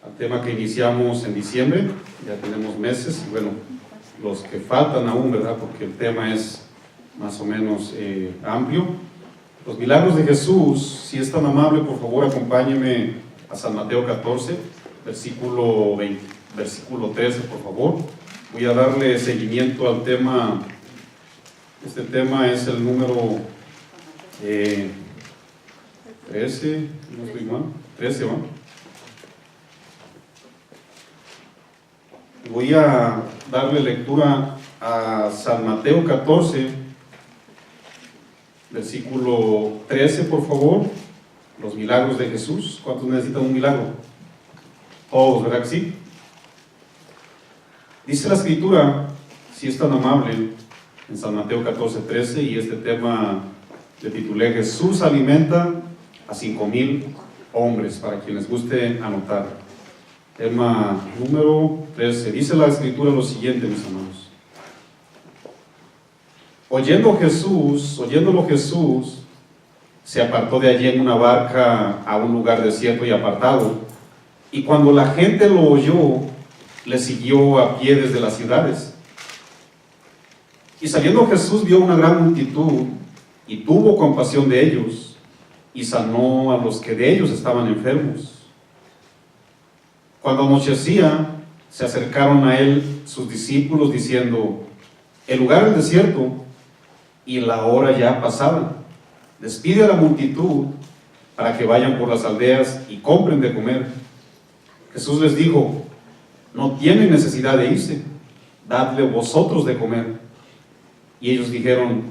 al tema que iniciamos en diciembre. Ya tenemos meses, y bueno, los que faltan aún, ¿verdad? Porque el tema es más o menos amplio. Los milagros de Jesús. Si es tan amable, por favor, acompáñeme a San Mateo 14, versículo 13, por favor. Voy a darle seguimiento al tema. Este tema es el número 13, no estoy mal, 13, ¿va? Voy a darle lectura a San Mateo 14, versículo 13, por favor. Los milagros de Jesús. ¿Cuántos necesitan un milagro? Todos, ¿verdad que sí? Dice la Escritura, si es tan amable, en San Mateo 14, 13, y este tema le titulé Jesús alimenta a 5,000 hombres, para quienes guste anotar. Tema número 13. Dice la Escritura lo siguiente, mis hermanos. Oyéndolo Jesús, se apartó de allí en una barca a un lugar desierto y apartado, y cuando la gente lo oyó, le siguió a pie desde las ciudades. Y saliendo Jesús vio una gran multitud, y tuvo compasión de ellos, y sanó a los que de ellos estaban enfermos. Cuando anochecía, se acercaron a él sus discípulos, diciendo: el lugar es desierto, y la hora ya pasada. Despide a la multitud, para que vayan por las aldeas y compren de comer. Jesús les dijo: no tienen necesidad de irse, dadle vosotros de comer. Y ellos dijeron: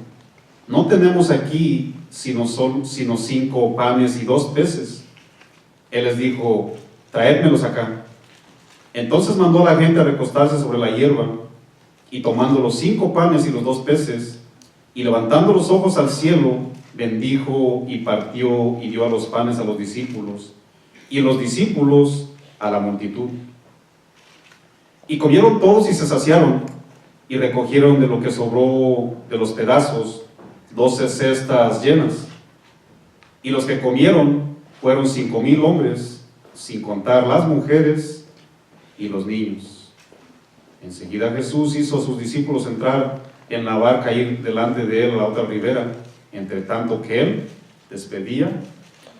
no tenemos aquí sino 5 panes y 2 peces. Él les dijo: traédmelos acá. Entonces mandó a la gente a recostarse sobre la hierba, y tomando los 5 panes y los 2 peces, y levantando los ojos al cielo, bendijo y partió y dio a los panes a los discípulos, y los discípulos a la multitud. Y comieron todos y se saciaron, y recogieron de lo que sobró de los pedazos 12 cestas llenas. Y los que comieron fueron 5,000 hombres, sin contar las mujeres y los niños. Enseguida Jesús hizo a sus discípulos entrar en la barca e ir delante de él a la otra ribera, entre tanto que él despedía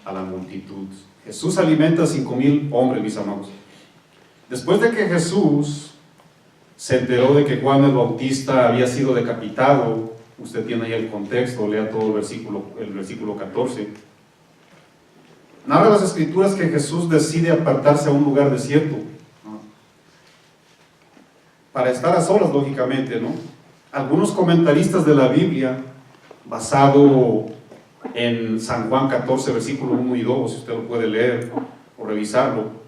a la multitud. Jesús alimenta a 5,000 hombres, mis amados. Después de que Jesús se enteró de que Juan el Bautista había sido decapitado, usted tiene ahí el contexto, lea todo el versículo 14. Narra las Escrituras que Jesús decide apartarse a un lugar desierto, ¿no? Para estar a solas, lógicamente, ¿no? Algunos comentaristas de la Biblia, basado en San Juan 14, versículo 1 y 2, si usted lo puede leer o revisarlo,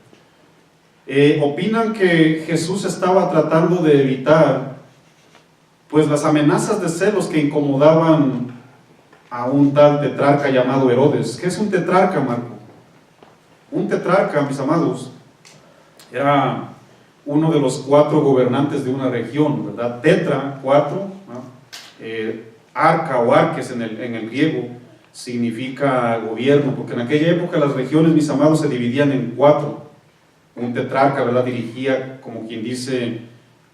opinan que Jesús estaba tratando de evitar pues las amenazas de celos que incomodaban a un tal tetrarca llamado Herodes. ¿Qué es un tetrarca, Marco? Un tetrarca, mis amados, era uno de los 4 gobernantes de una región, ¿verdad? Tetra, 4, ¿no? Arca o arques en el griego significa gobierno, porque en aquella época las regiones, mis amados, se dividían en 4. Un tetrarca, ¿verdad?, dirigía, como quien dice,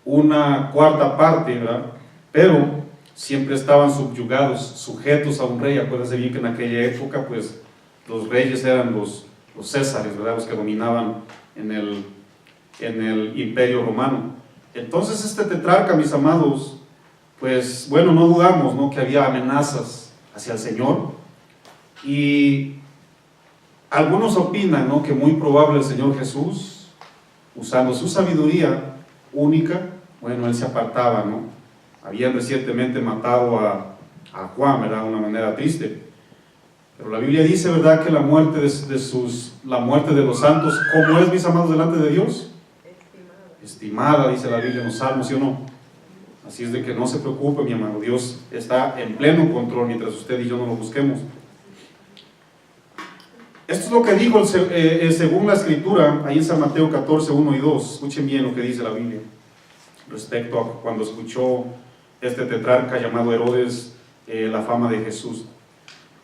una cuarta parte, ¿verdad?, pero siempre estaban subyugados, sujetos a un rey. Acuérdense bien que en aquella época, pues, los reyes eran los césares, ¿verdad?, los que dominaban en el imperio romano. Entonces este tetrarca, mis amados, pues, bueno, no dudamos, ¿no?, que había amenazas hacia el Señor, y algunos opinan, ¿no?, que muy probable el Señor Jesús, usando su sabiduría única, bueno, él se apartaba, ¿no? Habían recientemente matado a Juan, ¿verdad?, de una manera triste. Pero la Biblia dice, ¿verdad?, que la muerte de los santos, ¿cómo es, mis amados, delante de Dios? Estimada, dice la Biblia en los Salmos, ¿sí o no? Así es de que no se preocupe, mi amado, Dios está en pleno control mientras usted y yo no lo busquemos. Esto es lo que dijo según la Escritura, ahí en San Mateo 14, 1 y 2. Escuchen bien lo que dice la Biblia respecto a cuando escuchó este tetrarca llamado Herodes la fama de Jesús.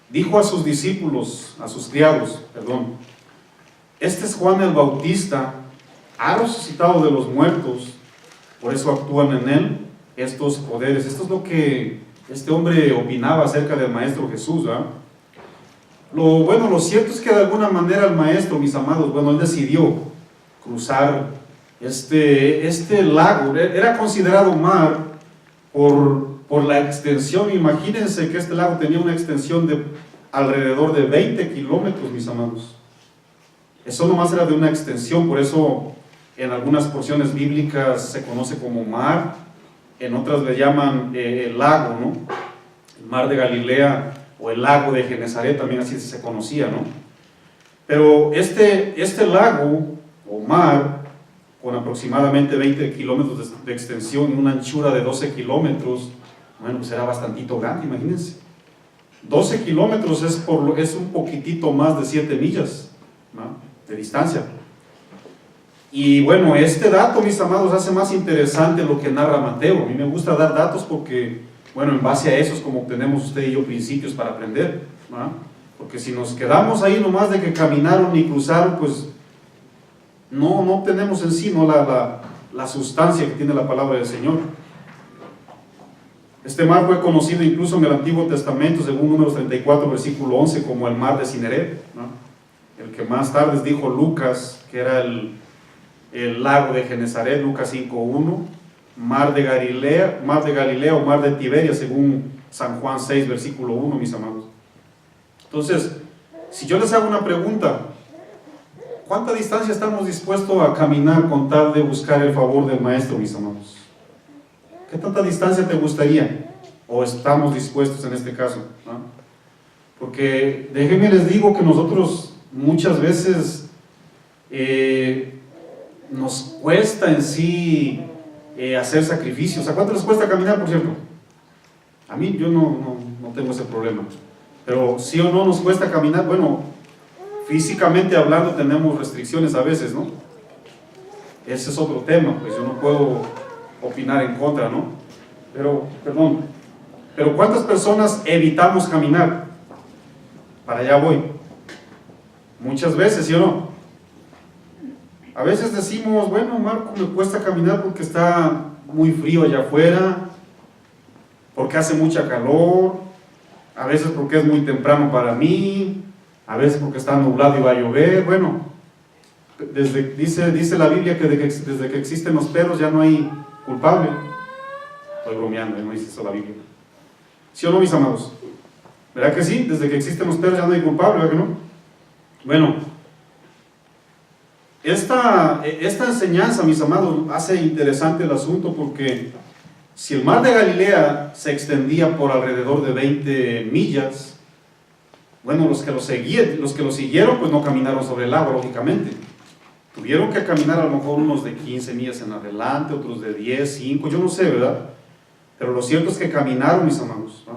Dijo a sus discípulos, a sus criados, perdón: este es Juan el Bautista, ha resucitado de los muertos, por eso actúan en él estos poderes. Esto es lo que este hombre opinaba acerca del Maestro Jesús, ¿verdad? Lo cierto es que de alguna manera el Maestro, mis amados, él decidió cruzar este lago. Era considerado mar por la extensión. Imagínense que este lago tenía una extensión de alrededor de 20 kilómetros, mis amados. Eso nomás era de una extensión, por eso en algunas porciones bíblicas se conoce como mar, en otras le llaman el lago, ¿no? El mar de Galilea o el lago de Genezaret, también así se conocía, ¿no? Pero este lago o mar, con aproximadamente 20 kilómetros de extensión y una anchura de 12 kilómetros, bueno, pues era bastantito grande, imagínense. 12 kilómetros es un poquitito más de 7 millas, ¿no?, de distancia. Y bueno, este dato, mis amados, hace más interesante lo que narra Mateo. A mí me gusta dar datos porque, bueno, en base a eso es como obtenemos usted y yo principios para aprender, ¿no? Porque si nos quedamos ahí nomás de que caminaron y cruzaron, pues no obtenemos en sí, ¿no?, la sustancia que tiene la palabra del Señor. Este mar fue conocido incluso en el Antiguo Testamento, según Números 34, versículo 11, como el mar de Cineret, ¿no?, el que más tarde dijo Lucas, que era el lago de Genezaret, Lucas 5:1, mar de Galilea o mar de Tiberia, según San Juan 6, versículo 1, mis amados. Entonces, si yo les hago una pregunta, ¿cuánta distancia estamos dispuestos a caminar con tal de buscar el favor del Maestro, mis amados? ¿Qué tanta distancia te gustaría? ¿O estamos dispuestos en este caso, ¿no? Porque déjenme les digo que nosotros muchas veces nos cuesta en sí hacer sacrificios. ¿A cuánto les cuesta caminar, por cierto? A mí, yo no tengo ese problema. Pero sí o no nos cuesta caminar. Bueno, físicamente hablando tenemos restricciones a veces, ¿no? Ese es otro tema, pues yo no puedo opinar en contra, ¿no? Pero ¿cuántas personas evitamos caminar? Para allá voy. Muchas veces, ¿sí o no? A veces decimos, bueno, Marco, me cuesta caminar porque está muy frío allá afuera, porque hace mucha calor, a veces porque es muy temprano para mí, a veces porque está nublado y va a llover. Bueno, dice la Biblia que desde que existen los perros ya no hay culpable. Estoy bromeando, no dice eso la Biblia. ¿Sí o no, mis amados? ¿Verdad que sí? Desde que existen los perros ya no hay culpable, ¿verdad que no? Bueno, esta enseñanza, mis amados, hace interesante el asunto porque si el mar de Galilea se extendía por alrededor de 20 millas, bueno, los que lo siguieron, pues no caminaron sobre el agua, lógicamente. Tuvieron que caminar a lo mejor unos de 15 millas en adelante, otros de 10, 5, yo no sé, ¿verdad? Pero lo cierto es que caminaron, mis amados, ¿no?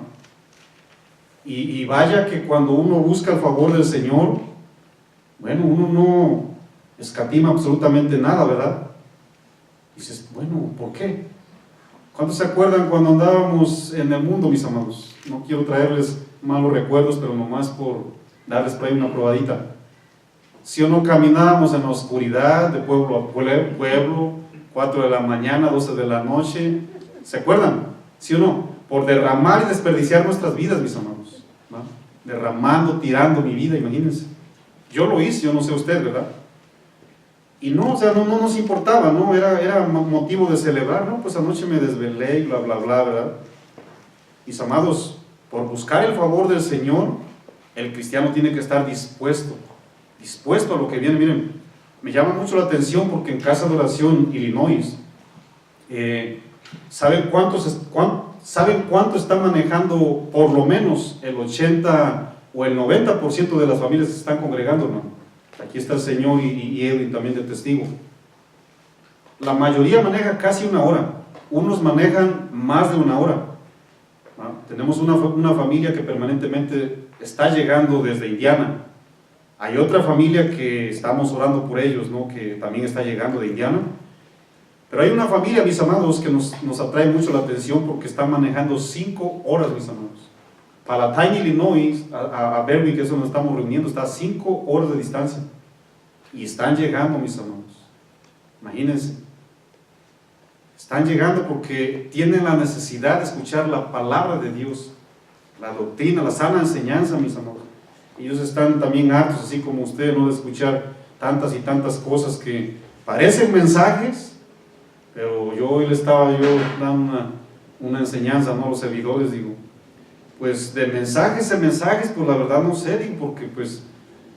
Y vaya que cuando uno busca el favor del Señor, bueno, uno no escatima absolutamente nada, ¿verdad? Dices, bueno, ¿por qué? ¿Cuántos se acuerdan cuando andábamos en el mundo, mis amados? No quiero traerles malos recuerdos, pero nomás por darles por ahí una probadita. Si o no caminábamos en la oscuridad de pueblo a pueblo, 4 de la mañana, 12 de la noche, ¿se acuerdan? ¿Sí o no? Por derramar y desperdiciar nuestras vidas, mis amados, ¿no? Derramando, tirando mi vida, imagínense. Yo lo hice, yo no sé usted, ¿verdad? Y no, o sea, no nos importaba, ¿no? Era motivo de celebrar, ¿no? Pues anoche me desvelé y bla, bla, bla, ¿verdad? Mis amados, por buscar el favor del Señor, el cristiano tiene que estar dispuesto a lo que viene. Miren, me llama mucho la atención porque en Casa de Oración, Illinois, ¿saben cuánto está manejando por lo menos el 80 o el 90% de las familias que se están congregando, ¿no? Aquí está el Señor y Edwin también de testigo. La mayoría maneja casi 1 hora, unos manejan más de 1 hora, ¿no? Tenemos una familia que permanentemente está llegando desde Indiana. Hay otra familia que estamos orando por ellos, ¿no?, que también está llegando de Indiana. Pero hay una familia, mis amados, que nos atrae mucho la atención porque están manejando 5 horas, mis amados. Para Tiny, Illinois, a Berwick, que es donde estamos reuniendo, está a 5 horas de distancia. Y están llegando, mis amados. Imagínense. Están llegando porque tienen la necesidad de escuchar la palabra de Dios, la doctrina, la sana enseñanza, mis amados. Ellos están también hartos, así como usted, ¿no?, de escuchar tantas y tantas cosas que parecen mensajes, pero yo hoy le estaba dando una enseñanza, ¿no?, a los servidores, digo, pues de mensajes en mensajes, pues la verdad no sé, digo, porque pues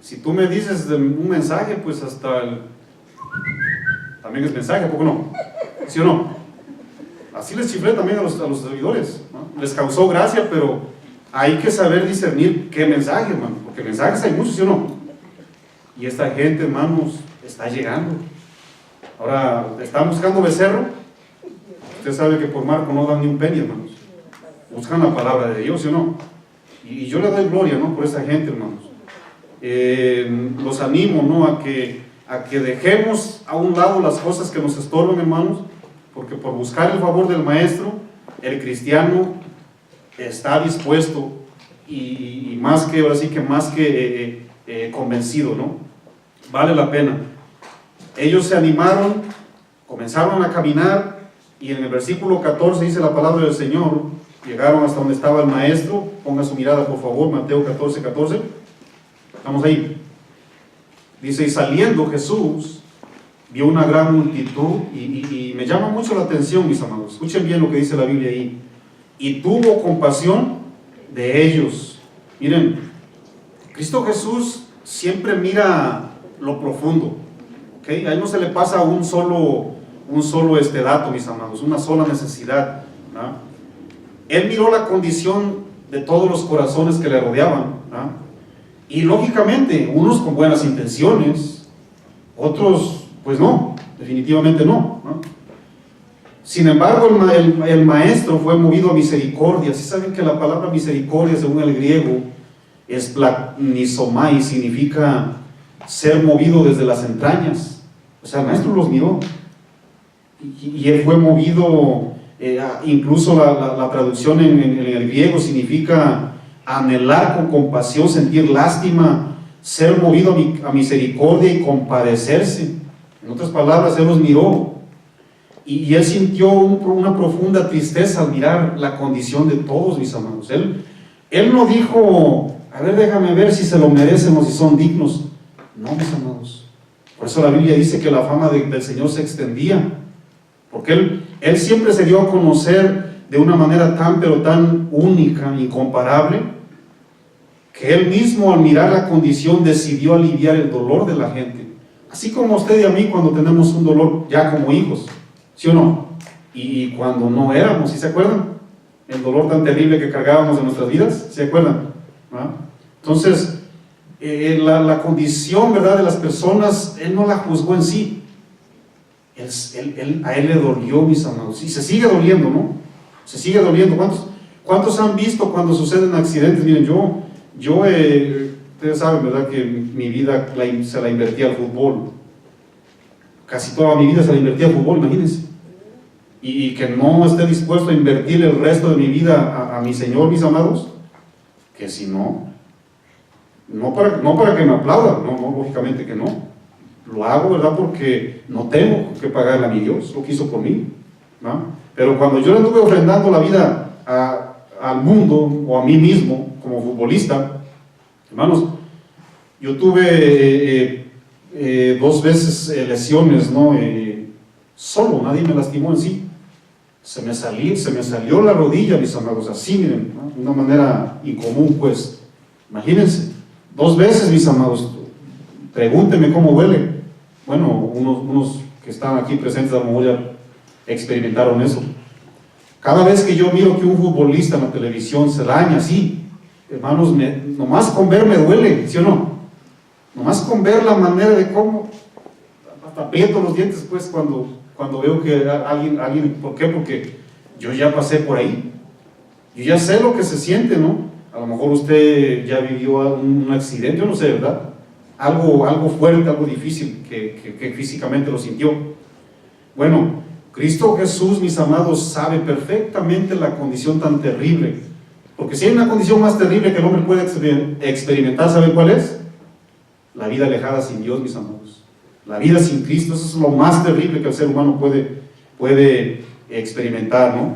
si tú me dices de un mensaje, pues hasta también es mensaje, ¿a poco no? ¿Sí o no? Así les chiflé también a los servidores, ¿no? Les causó gracia, pero hay que saber discernir qué mensaje, hermano, porque mensajes hay muchos, ¿sí o no? Y esta gente, hermanos, está llegando. Ahora, están buscando becerro. Usted sabe que por Marco no dan ni un penny, hermanos. Buscan la palabra de Dios, ¿sí o no? Y yo le doy gloria, ¿no?, por esa gente, hermanos. Los animo, ¿no?, a que dejemos a un lado las cosas que nos estorban, hermanos, porque por buscar el favor del Maestro, el cristiano está dispuesto y más que, ahora sí que más que convencido, ¿no? Vale la pena. Ellos se animaron, comenzaron a caminar, y en el versículo 14 dice la palabra del Señor, llegaron hasta donde estaba el Maestro. Ponga su mirada, por favor, Mateo 14, 14. Estamos ahí. Dice, y saliendo Jesús, vio una gran multitud, y me llama mucho la atención, mis amados. Escuchen bien lo que dice la Biblia ahí. Y tuvo compasión de ellos. Miren, Cristo Jesús siempre mira lo profundo, ¿okay? A él no se le pasa un solo dato, mis amados, una sola necesidad, ¿no? Él miró la condición de todos los corazones que le rodeaban, ¿no? Y lógicamente, unos con buenas intenciones, otros pues no, definitivamente no, ¿no? Sin embargo, el Maestro fue movido a misericordia. ¿Sí saben que la palabra misericordia, según el griego, es planinomai, significa ser movido desde las entrañas? O sea, el Maestro los miró, y él fue movido, incluso la traducción en el griego significa anhelar con compasión, sentir lástima, ser movido a misericordia y compadecerse. En otras palabras, él los miró, y él sintió una profunda tristeza al mirar la condición de todos, mis amados. Él no dijo, a ver, déjame ver si se lo merecen o si son dignos. No, mis amados. Por eso la Biblia dice que la fama del Señor se extendía, porque él siempre se dio a conocer de una manera tan, pero tan única, incomparable, que él mismo, al mirar la condición, decidió aliviar el dolor de la gente. Así como usted y a mí cuando tenemos un dolor ya como hijos, ¿sí o no? Y cuando no éramos, ¿sí se acuerdan? El dolor tan terrible que cargábamos en nuestras vidas, ¿se acuerdan? ¿Ah? Entonces, la condición, ¿verdad?, de las personas, él no la juzgó en sí. A él le dolió, mis amados, y se sigue doliendo, ¿no? Se sigue doliendo. ¿Cuántos han visto cuando suceden accidentes? Miren, yo ustedes saben, ¿verdad?, que mi vida se la invertí al fútbol. Casi toda mi vida se la invertí al fútbol, imagínense. Y que no esté dispuesto a invertir el resto de mi vida a mi Señor, mis amados, que si no para que me aplaudan, no, lógicamente que no. Lo hago, ¿verdad?, porque no tengo que pagarle a mi Dios, lo que hizo por mí, ¿no? Pero cuando yo le anduve ofrendando la vida al mundo o a mí mismo como futbolista, hermanos, yo tuve 2 veces lesiones, ¿no? Solo, nadie me lastimó en sí. Se me salió la rodilla, mis amados, así, miren, ¿no?, de una manera incomún, pues. Imagínense, 2 veces, mis amados. Pregúntenme cómo duele. Bueno, unos que están aquí presentes a lo mejor ya experimentaron eso. Cada vez que yo miro que un futbolista en la televisión se daña así, hermanos, nomás con ver me duele, ¿sí o no? Nomás con ver la manera de cómo hasta aprieto los dientes, pues, cuando veo que alguien, ¿por qué? Porque yo ya pasé por ahí, yo ya sé lo que se siente, ¿no? A lo mejor usted ya vivió un accidente, yo no sé, ¿verdad? Algo fuerte, algo difícil que físicamente lo sintió. Bueno, Cristo Jesús, mis amados, sabe perfectamente la condición tan terrible, porque si hay una condición más terrible que el hombre puede experimentar, ¿sabe cuál es? La vida alejada sin Dios, mis amados. La vida sin Cristo, eso es lo más terrible que el ser humano puede experimentar, ¿no?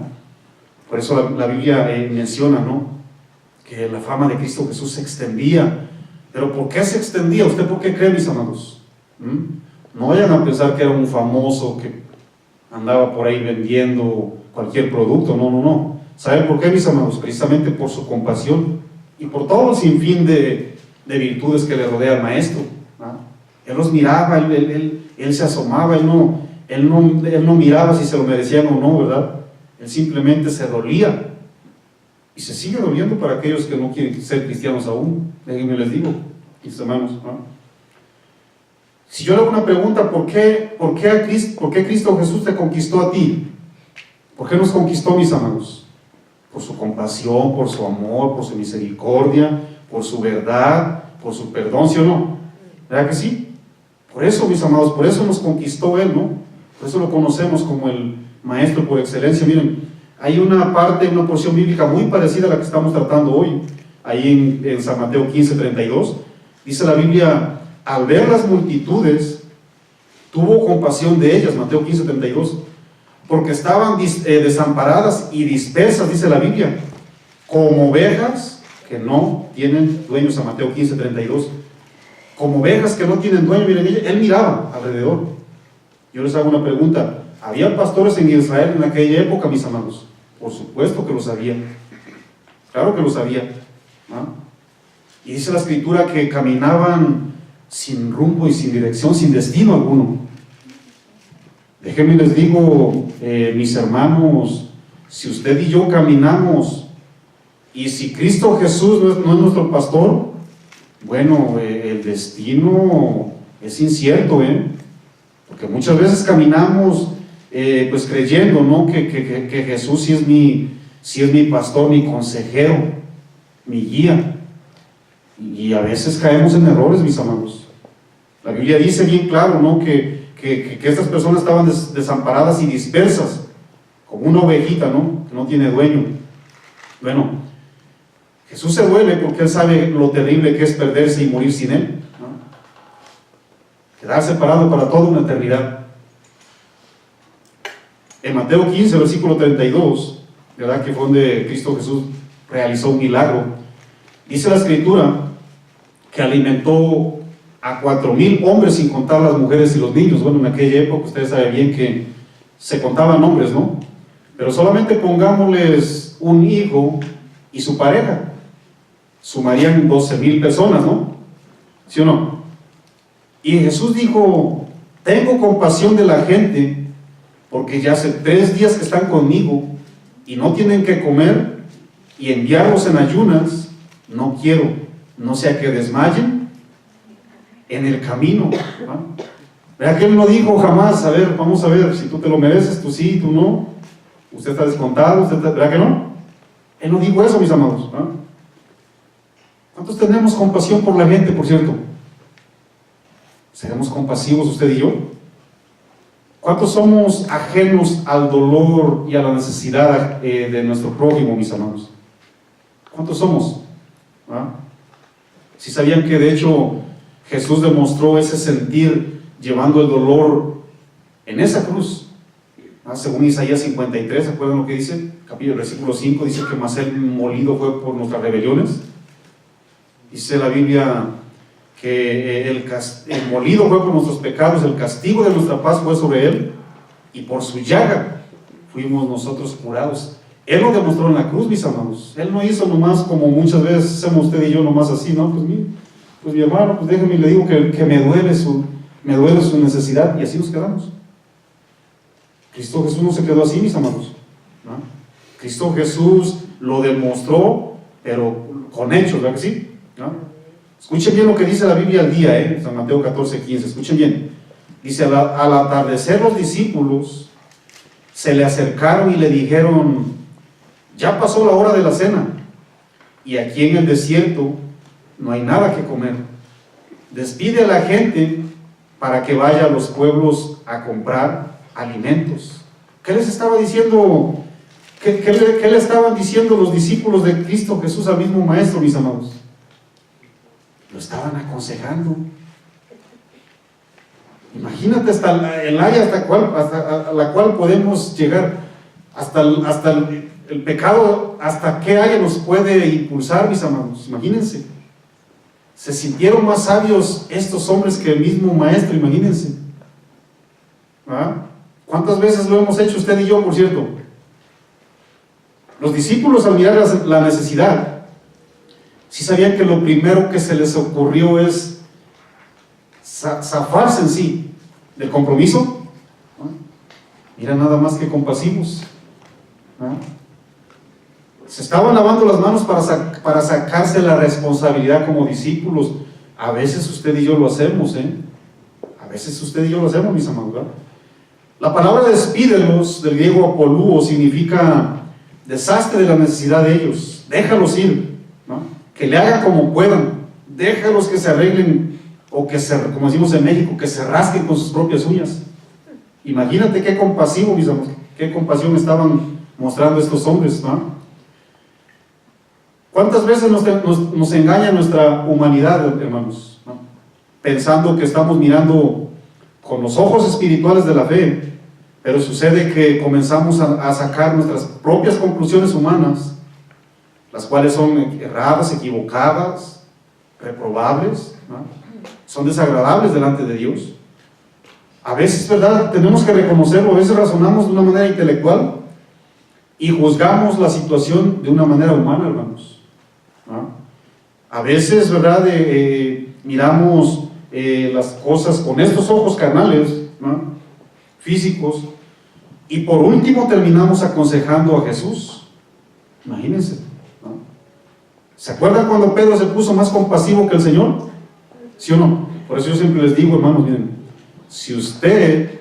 Por eso la Biblia menciona, ¿no?, que la fama de Cristo Jesús se extendía. ¿Pero por qué se extendía? ¿Usted por qué cree, mis amados? No vayan a pensar que era un famoso que andaba por ahí vendiendo cualquier producto, no. ¿Saben por qué, mis amados? Precisamente por su compasión y por todo el sinfín de virtudes que le rodea al maestro, ¿no? Él los miraba, él se asomaba, él no miraba si se lo merecían o no, ¿verdad? Él simplemente se dolía, y se sigue doliendo para aquellos que no quieren ser cristianos aún. Déjenme les digo, mis hermanos, ¿no? Si yo le hago una pregunta, ¿por qué Cristo Jesús te conquistó a ti? ¿Por qué nos conquistó, mis amados? Por su compasión, por su amor, por su misericordia, por su verdad, por su perdón, ¿sí o no? ¿Verdad que sí? Por eso, mis amados, por eso nos conquistó Él, ¿no? Por eso lo conocemos como el Maestro por excelencia. Miren, hay una porción bíblica muy parecida a la que estamos tratando hoy, ahí en San Mateo 15:32, dice la Biblia: al ver las multitudes, tuvo compasión de ellas, Mateo 15:32, porque estaban desamparadas y dispersas, dice la Biblia, como ovejas que no tienen dueños, San Mateo 15:32, como ovejas que no tienen dueño. Miren, él miraba alrededor. Yo les hago una pregunta: ¿había pastores en Israel en aquella época, mis amados? Por supuesto que lo sabía, claro que lo sabía, ¿no? Y dice la Escritura que caminaban sin rumbo y sin dirección, sin destino alguno. Déjenme les digo, mis hermanos, si usted y yo caminamos, y si Cristo Jesús no es nuestro pastor, bueno, el destino es incierto, porque muchas veces caminamos pues creyendo, ¿no?, que Jesús sí es mi pastor, mi consejero, mi guía, y a veces caemos en errores, mis amados. La Biblia dice bien claro, ¿no?, que estas personas estaban desamparadas y dispersas, como una ovejita, ¿no?, que no tiene dueño. Bueno, Jesús se duele porque Él sabe lo terrible que es perderse y morir sin Él, ¿no? Quedar separado para toda una eternidad. En Mateo 15, versículo 32, ¿verdad?, que fue donde Cristo Jesús realizó un milagro, dice la Escritura que alimentó a 4,000 hombres, sin contar las mujeres y los niños. Bueno, en aquella época ustedes saben bien que se contaban hombres, ¿no? Pero solamente pongámosles un hijo y su pareja, sumarían 12,000 personas, ¿no? ¿Sí o no? Y Jesús dijo: tengo compasión de la gente, porque ya hace 3 días que están conmigo y no tienen que comer, y enviarlos en ayunas no quiero, no sea que desmayen en el camino, ¿no? ¿Verdad que Él no dijo jamás: a ver, vamos a ver, si tú te lo mereces, tú sí, tú no, usted está descontado, ¿verdad que no? Él no dijo eso, mis amados, ¿no? ¿Cuántos tenemos compasión por la gente, por cierto? ¿Seremos compasivos usted y yo? ¿Cuántos somos ajenos al dolor y a la necesidad de nuestro prójimo, mis amados? ¿Cuántos somos? ¿Ah? Si sabían que de hecho Jesús demostró ese sentir llevando el dolor en esa cruz, ¿ah? Según Isaías 53, ¿se acuerdan lo que dice? Versículo 5, dice que mas Él molido fue por nuestras rebeliones. Dice la Biblia que el molido fue por nuestros pecados, el castigo de nuestra paz fue sobre Él, y por su llaga fuimos nosotros curados. Él lo demostró en la cruz, mis amados. Él no hizo nomás como muchas veces hacemos usted y yo, nomás así, ¿no? Pues mi hermano, pues déjeme, le digo que me duele su necesidad, y así nos quedamos. Cristo Jesús no se quedó así, mis amados, ¿no? Cristo Jesús lo demostró, pero con hechos, ¿verdad que sí? ¿No? Escuchen bien lo que dice la Biblia al día, San Mateo 14:15, escuchen bien. Dice: al atardecer los discípulos se le acercaron y le dijeron: ya pasó la hora de la cena, y aquí en el desierto no hay nada que comer. Despide a la gente para que vaya a los pueblos a comprar alimentos. ¿Qué les estaba diciendo? ¿Qué le estaban diciendo los discípulos de Cristo Jesús al mismo Maestro, mis amados? Lo estaban aconsejando. Imagínate hasta el área hasta la cual podemos llegar, hasta el pecado, hasta qué área nos puede impulsar, mis amados. Imagínense. Se sintieron más sabios estos hombres que el mismo maestro, imagínense. ¿Ah? ¿Cuántas veces lo hemos hecho usted y yo, por cierto? Los discípulos, al mirar la necesidad, sí sabían que lo primero que se les ocurrió es zafarse en sí del compromiso. ¿Ah? Mira, nada más que compasivos. ¿Ah? Se estaban lavando las manos para sacarse la responsabilidad como discípulos. A veces usted y yo lo hacemos, A veces usted y yo lo hacemos, mis amados, ¿verdad? La palabra despídelos, del griego apolúo, significa desastre de la necesidad de ellos. Déjalos ir, ¿no? Que le hagan como puedan. Déjalos que se arreglen, o que como decimos en México, que se rasquen con sus propias uñas. Imagínate qué compasivo, mis amados, qué compasión estaban mostrando estos hombres, ¿no? ¿Cuántas veces nos engaña nuestra humanidad, hermanos? ¿No? Pensando que estamos mirando con los ojos espirituales de la fe, pero sucede que comenzamos a sacar nuestras propias conclusiones humanas, las cuales son erradas, equivocadas, reprobables, ¿no? Son desagradables delante de Dios. A veces, ¿verdad?, tenemos que reconocerlo. A veces razonamos de una manera intelectual y juzgamos la situación de una manera humana, hermanos. ¿No? A veces, ¿verdad?, miramos las cosas con estos ojos carnales, ¿no?, físicos, y por último terminamos aconsejando a Jesús. Imagínense, ¿no? ¿Se acuerdan cuando Pedro se puso más compasivo que el Señor? ¿Sí o no? Por eso yo siempre les digo, hermanos, miren, si usted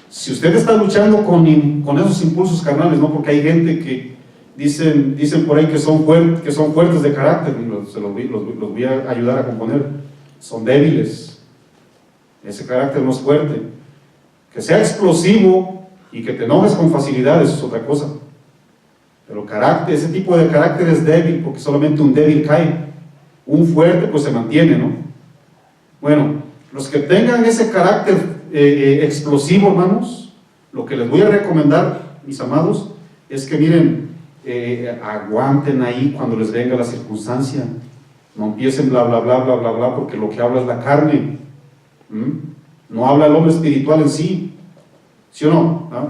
está luchando con esos impulsos carnales, ¿no? Porque hay gente que dicen por ahí que son fuertes de carácter, los voy a ayudar a componer. Son débiles. Ese carácter no es fuerte. Que sea explosivo y que te enojes con facilidad, eso es otra cosa. Pero ese tipo de carácter es débil, porque solamente un débil cae. Un fuerte pues se mantiene, ¿no? Bueno, los que tengan ese carácter explosivo, hermanos, lo que les voy a recomendar, mis amados, es que miren, aguanten ahí cuando les venga la circunstancia. No empiecen bla bla bla bla bla bla, porque lo que habla es la carne. No habla el hombre espiritual en sí. ¿Sí o no? ¿No?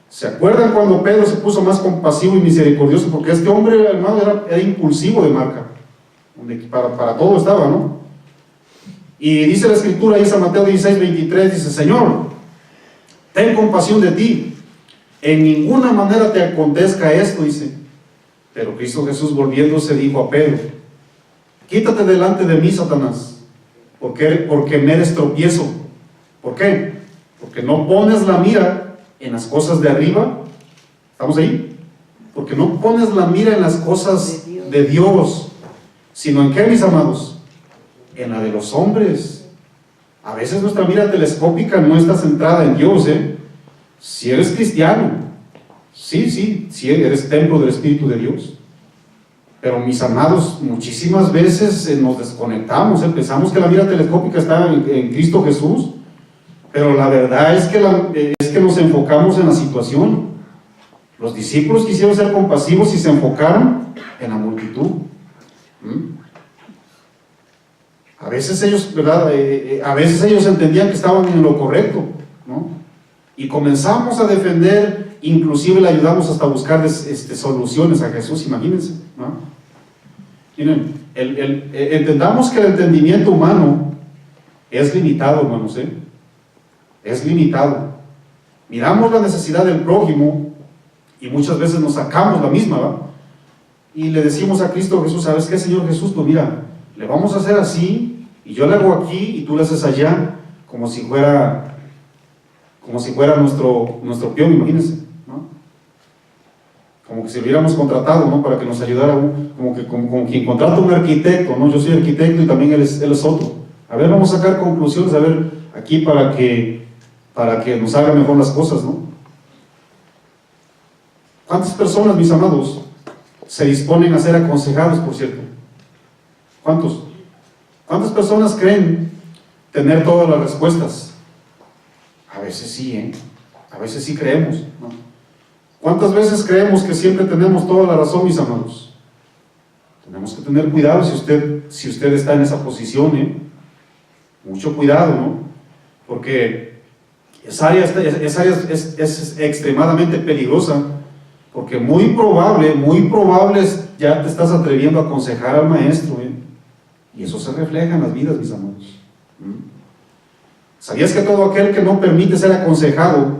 ¿Se acuerdan cuando Pedro se puso más compasivo y misericordioso? Porque este hombre, hermano, era impulsivo de marca. Para todo estaba, ¿no? Y dice la escritura, ahí San Mateo 16:23, dice: Señor, ten compasión de ti, en ninguna manera te acontezca esto, dice. Pero Cristo Jesús, volviéndose, dijo a Pedro: quítate delante de mí, Satanás, porque me eres tropiezo. ¿Por qué? Porque no pones la mira en las cosas de arriba. ¿Estamos ahí? Porque no pones la mira en las cosas de Dios, sino en qué, mis amados, en la de los hombres. A veces nuestra mira telescópica no está centrada en Dios, Si eres cristiano, sí, eres templo del Espíritu de Dios. Pero, mis amados, muchísimas veces nos desconectamos, pensamos que la mira telescópica está en Cristo Jesús, pero la verdad es que nos enfocamos en la situación. Los discípulos quisieron ser compasivos y se enfocaron en la multitud. A veces ellos, ¿verdad? A veces ellos entendían que estaban en lo correcto, ¿no? Y comenzamos a defender, inclusive le ayudamos hasta a buscar soluciones a Jesús, imagínense, ¿no? Miren, entendamos que el entendimiento humano es limitado, hermanos, es limitado. Miramos la necesidad del prójimo y muchas veces nos sacamos la misma, ¿va? Y le decimos a Cristo Jesús: ¿sabes qué, Señor Jesús? Pues mira, le vamos a hacer así, y yo le hago aquí y tú le haces allá, como si fuera nuestro peón, imagínense, ¿no? Como que si lo hubiéramos contratado, ¿no? Para que nos ayudara, como quien contrata a un arquitecto, ¿no? Yo soy arquitecto y también él es otro. A ver, vamos a sacar conclusiones, a ver, aquí para que nos hagan mejor las cosas, ¿no? ¿Cuántas personas, mis amados, se disponen a ser aconsejados, por cierto? ¿Cuántas personas creen tener todas las respuestas? A veces sí, ¿eh? A veces sí creemos, ¿no? ¿Cuántas veces creemos que siempre tenemos toda la razón, mis amados? Tenemos que tener cuidado si usted está en esa posición, ¿eh? Mucho cuidado, ¿no? Porque esa área es extremadamente peligrosa, porque muy probable ya te estás atreviendo a aconsejar al maestro, ¿eh? Y eso se refleja en las vidas, mis amados. ¿Sabías que todo aquel que no permite ser aconsejado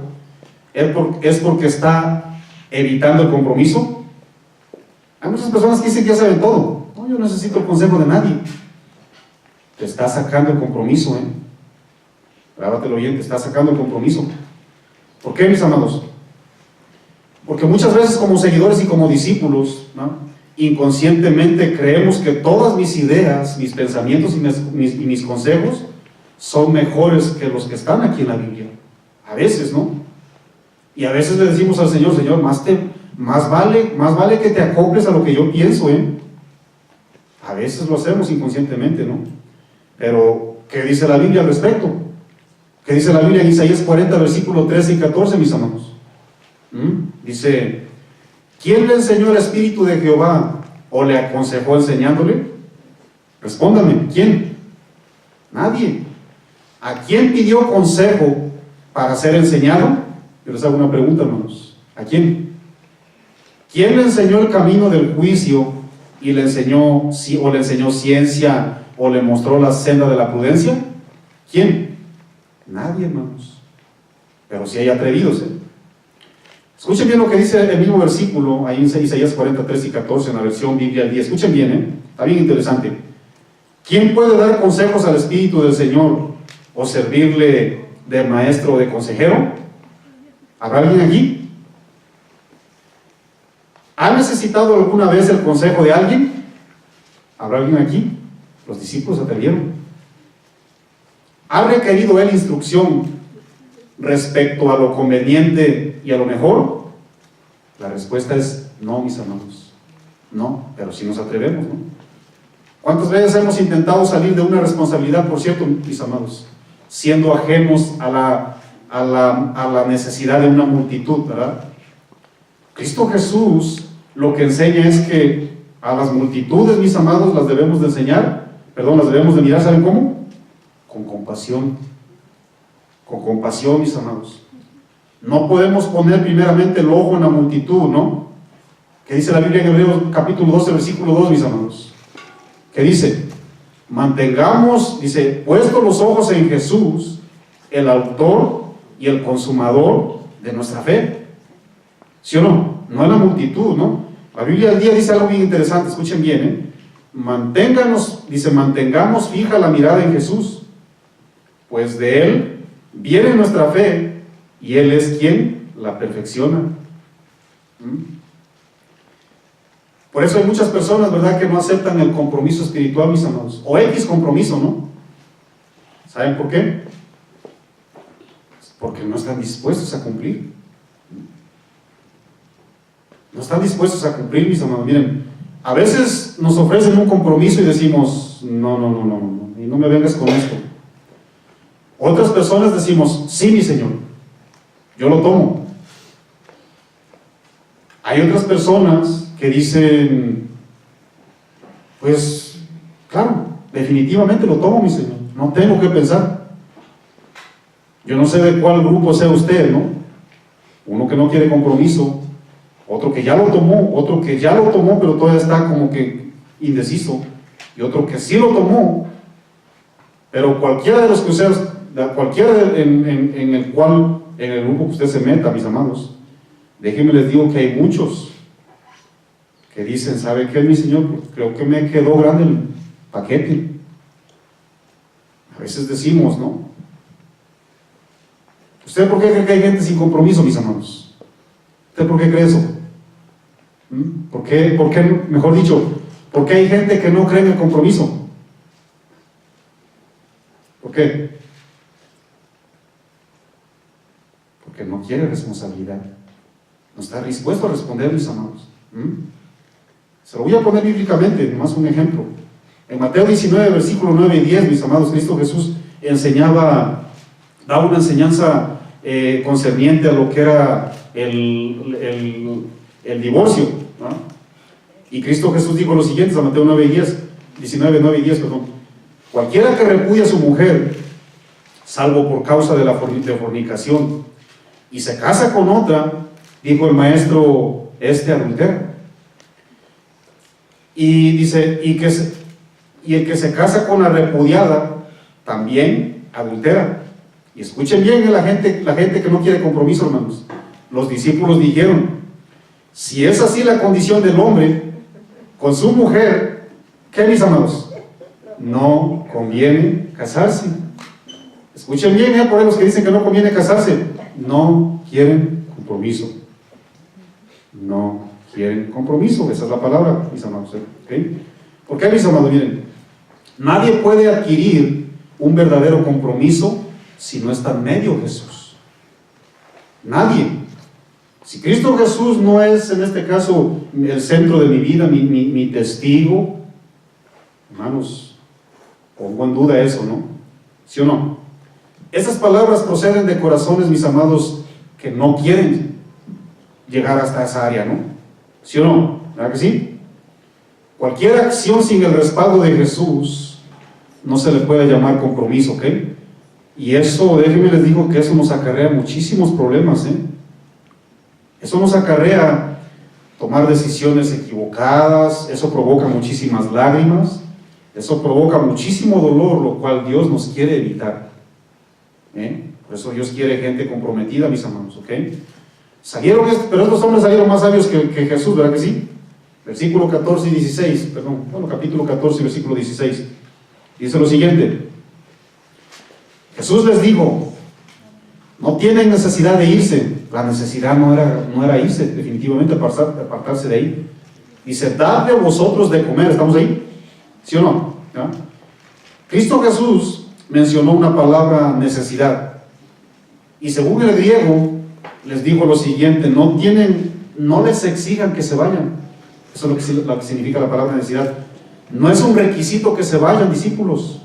es porque está evitando el compromiso? Hay muchas personas que dicen que ya saben todo. No, yo no necesito el consejo de nadie. Te está sacando el compromiso, ¿eh? Grábatelo bien, te está sacando el compromiso. ¿Por qué, mis amados? Porque muchas veces como seguidores y como discípulos, ¿no?, inconscientemente creemos que todas mis ideas, mis pensamientos y mis consejos son mejores que los que están aquí en la Biblia. A veces, ¿no? Y a veces le decimos al Señor, Señor, más vale que te acoples a lo que yo pienso, ¿eh? A veces lo hacemos inconscientemente, ¿no? Pero, ¿qué dice la Biblia al respecto? ¿Qué dice la Biblia en Isaías 40, versículos 13 y 14, mis amados? Dice: ¿quién le enseñó el Espíritu de Jehová o le aconsejó enseñándole? Respóndame, ¿quién? Nadie. ¿A quién pidió consejo para ser enseñado? Yo les hago una pregunta, hermanos. ¿A quién? ¿Quién le enseñó el camino del juicio y le enseñó ciencia o le mostró la senda de la prudencia? ¿Quién? Nadie, hermanos. Pero sí hay atrevidos, ¿eh? Escuchen bien lo que dice el mismo versículo ahí en Isaías 43 y 14 en la versión Biblia al día. Escuchen bien, ¿eh? Está bien interesante. ¿Quién puede dar consejos al Espíritu del Señor o servirle de maestro o de consejero? ¿Habrá alguien aquí? ¿Ha necesitado alguna vez el consejo de alguien? ¿Habrá alguien aquí? Los discípulos se atrevieron. ¿Ha requerido él instrucción respecto a lo conveniente y a lo mejor? La respuesta es no, mis amados. No, pero sí nos atrevemos, ¿no? ¿Cuántas veces hemos intentado salir de una responsabilidad, por cierto, mis amados, siendo ajenos a la necesidad de una multitud, ¿verdad? Cristo Jesús lo que enseña es que a las multitudes, mis amados, las debemos de mirar, ¿saben cómo? Con compasión. Con compasión, mis amados. No podemos poner primeramente el ojo en la multitud, ¿no? ¿Qué dice la Biblia en Hebreos capítulo 12, versículo 2, mis amados? ¿Qué dice? Mantengamos, dice, puestos los ojos en Jesús, el autor y el consumador de nuestra fe. ¿Sí o no? No en la multitud, ¿no? La Biblia al día dice algo bien interesante, escuchen bien, ¿eh? Mantengamos fija la mirada en Jesús, pues de Él viene nuestra fe y Él es quien la perfecciona. Por eso hay muchas personas, ¿verdad?, que no aceptan el compromiso espiritual, mis amados, o X compromiso, ¿no? ¿Saben por qué? Porque no están dispuestos a cumplir. No están dispuestos a cumplir, mis amados. Miren, a veces nos ofrecen un compromiso y decimos, no, y no me vengas con esto. Otras personas decimos, sí, mi Señor, yo lo tomo. Hay otras personas que dicen, pues, claro, definitivamente lo tomo, mi Señor, no tengo que pensar. Yo no sé de cuál grupo sea usted, ¿no? Uno que no quiere compromiso, otro que ya lo tomó, pero todavía está como que indeciso, y otro que sí lo tomó, pero cualquiera de los que ustedes, en el grupo que usted se meta, mis amados, déjenme les digo que hay muchos que dicen, ¿sabe qué, mi Señor? Creo que me quedó grande el paquete. A veces decimos, ¿no? ¿Usted por qué cree que hay gente sin compromiso, mis amados? ¿Usted por qué cree eso? ¿Por qué, mejor dicho, por qué hay gente que no cree en el compromiso? ¿Por qué? Porque no quiere responsabilidad. No está dispuesto a responder, mis amados. Se lo voy a poner bíblicamente, nomás un ejemplo. En Mateo 19, versículos 9 y 10, mis amados, Cristo Jesús daba una enseñanza concerniente a lo que era el divorcio, ¿no? Y Cristo Jesús dijo lo siguiente, San Mateo 19, 9 y 10, perdón: cualquiera que repudia a su mujer, salvo por causa de fornicación, y se casa con otra, dijo el maestro, adultera. Y dice, y el que se casa con la repudiada, también adultera. Y escuchen bien, la gente que no quiere compromiso, hermanos. Los discípulos dijeron: si es así la condición del hombre con su mujer, ¿qué, mis amados? No conviene casarse. Escuchen bien, por ahí los que dicen que no conviene casarse, no quieren compromiso. No quieren compromiso, esa es la palabra, mis amados. ¿Okay? ¿Por qué, mis amados? Miren, nadie puede adquirir un verdadero compromiso si no está en medio Jesús. Nadie. Si Cristo Jesús no es, en este caso, el centro de mi vida, mi testigo, hermanos, pongo en duda eso, ¿no? ¿Sí o no? Esas palabras proceden de corazones, mis amados, que no quieren llegar hasta esa área, ¿no? ¿Sí o no? ¿Verdad que sí? Cualquier acción sin el respaldo de Jesús no se le puede llamar compromiso, ¿ok? Y eso, déjenme les digo que eso nos acarrea muchísimos problemas, ¿eh? Eso nos acarrea tomar decisiones equivocadas, eso provoca muchísimas lágrimas, eso provoca muchísimo dolor, lo cual Dios nos quiere evitar. Por eso Dios quiere gente comprometida, mis hermanos, ¿ok? Pero estos hombres salieron más sabios que Jesús, ¿verdad que sí? Versículo 14 y 16, perdón, bueno, capítulo 14, versículo 16. Dice lo siguiente: Jesús les dijo, no tienen necesidad de irse. La necesidad no era irse, definitivamente apartarse de ahí. Dice, dadle vosotros de comer. ¿Estamos ahí? ¿Sí o no? ¿Ya? Cristo Jesús mencionó una palabra, necesidad. Y según el griego, les dijo lo siguiente: no les exijan que se vayan. Eso es lo que significa la palabra necesidad. No es un requisito que se vayan, discípulos.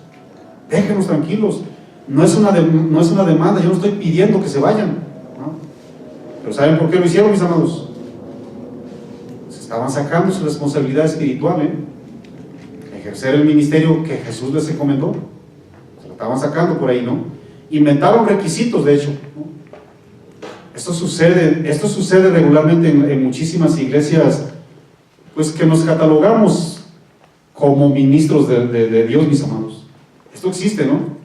Déjenos tranquilos. No es una demanda, yo no estoy pidiendo que se vayan, ¿no? Pero ¿saben por qué lo hicieron, mis amados? Se estaban sacando su responsabilidad espiritual, ejercer el ministerio que Jesús les encomendó. Se lo estaban sacando por ahí, ¿no? Inventaron requisitos, de hecho, ¿no? Esto sucede regularmente en muchísimas iglesias, pues que nos catalogamos como ministros de Dios, mis amados. Esto existe, ¿no?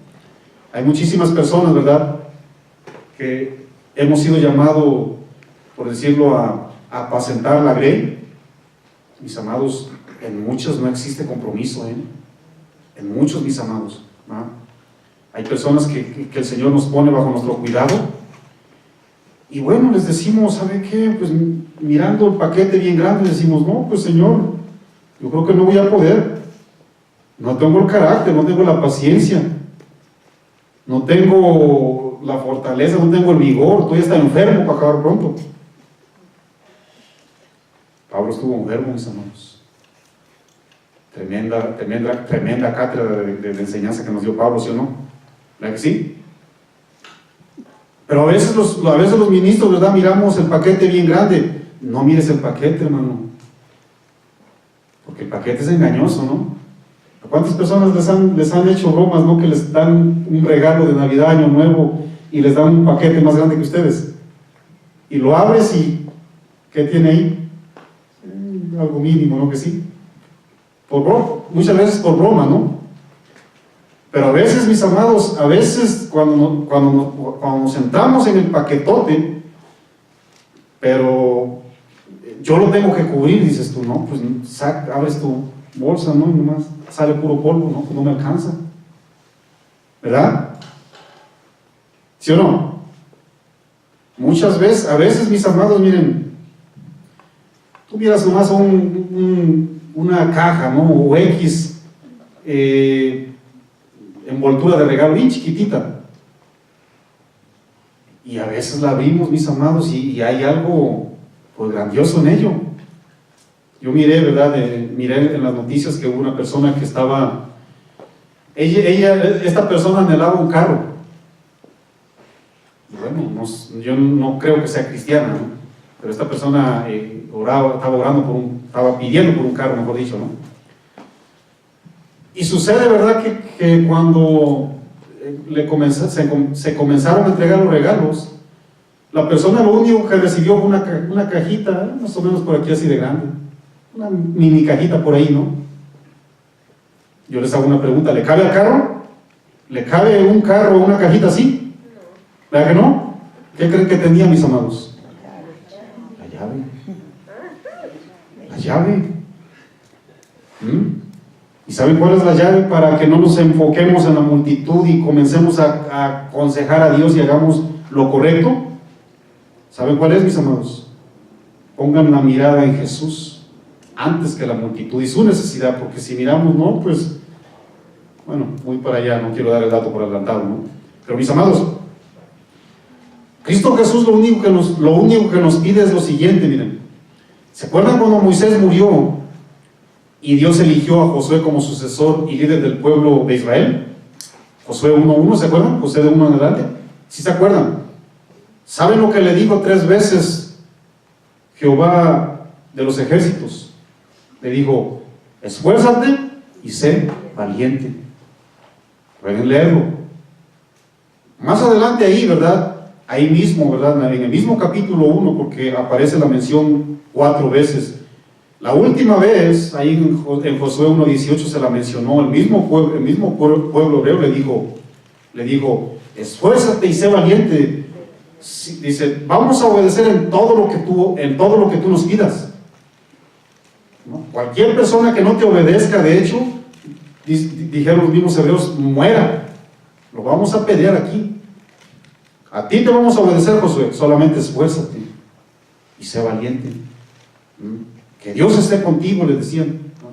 Hay muchísimas personas, ¿verdad?, que hemos sido llamados, por decirlo, a apacentar la grey. Mis amados, en muchos no existe compromiso, en muchos, mis amados, ¿no? Hay personas que el Señor nos pone bajo nuestro cuidado, y bueno, les decimos, ¿sabe qué? Pues mirando el paquete bien grande, decimos, no, pues Señor, yo creo que no voy a poder, no tengo el carácter, no tengo la paciencia, no tengo la fortaleza, no tengo el vigor, estoy hasta enfermo para acabar pronto. Pablo estuvo enfermo, mis hermanos. Tremenda cátedra de enseñanza que nos dio Pablo, ¿sí o no? ¿Verdad que sí? Pero a veces los ministros, ¿verdad?, miramos el paquete bien grande. No mires el paquete, hermano, porque el paquete es engañoso, ¿no? ¿A cuántas personas les han hecho bromas, ¿no?, que les dan un regalo de Navidad, Año Nuevo, y les dan un paquete más grande que ustedes? Y lo abres y ¿qué tiene ahí? Algo mínimo, ¿no? Que sí. Muchas veces por broma, ¿no? Pero a veces, mis amados, cuando nos sentamos en el paquetote, pero yo lo tengo que cubrir, dices tú, ¿no? Pues abres tu bolsa, ¿no? Y nomás sale puro polvo, ¿no? Pues no me alcanza, ¿verdad? ¿Sí o no? A veces, mis amados, miren, tú miras nomás una caja, ¿no? O X envoltura de regalo bien chiquitita, y a veces la abrimos, mis amados, y hay algo pues grandioso en ello. Yo miré, ¿verdad? Miré en las noticias que hubo una persona que estaba, esta persona anhelaba un carro, y bueno, yo no creo que sea cristiana, ¿no? Pero esta persona estaba pidiendo por un carro, mejor dicho, ¿no? Y sucede, ¿verdad?, que cuando se comenzaron a entregar los regalos, la persona lo único que recibió fue una cajita, más o menos por aquí así de grande, una mini cajita por ahí, ¿no? Yo les hago una pregunta, ¿le cabe al carro? ¿Le cabe un carro una cajita así? ¿Verdad que no? ¿Qué creen que tenía, mis amados? La llave. La llave. ¿Y saben cuál es la llave? Para que no nos enfoquemos en la multitud y comencemos a aconsejar a Dios y hagamos lo correcto. ¿Saben cuál es, mis amados? Pongan la mirada en Jesús antes que la multitud y su necesidad, porque si miramos, no, pues, bueno, voy para allá, no quiero dar el dato por adelantado, ¿no? Pero, mis amados, Cristo Jesús lo único que nos pide es lo siguiente, miren. ¿Se acuerdan cuando Moisés murió y Dios eligió a Josué como sucesor y líder del pueblo de Israel? Josué 1:1, ¿se acuerdan? Josué de 1 en adelante. ¿Sí se acuerdan? ¿Saben lo que le dijo 3 veces Jehová de los ejércitos? Le dijo, esfuérzate y sé valiente. Pueden leerlo. Más adelante ahí, ¿verdad? Ahí mismo, ¿verdad? En el mismo capítulo 1, porque aparece la mención 4 veces. La última vez, ahí en Josué 1:18 se la mencionó, el mismo pueblo hebreo le dijo, esfuérzate y sé valiente. Dice, vamos a obedecer en todo lo que tú nos pidas, ¿no? Cualquier persona que no te obedezca, de hecho, dijeron los mismos hebreos, muera. Lo vamos a pelear aquí. A ti te vamos a obedecer, Josué, solamente esfuérzate y sé valiente. Que Dios esté contigo, les decían, ¿no?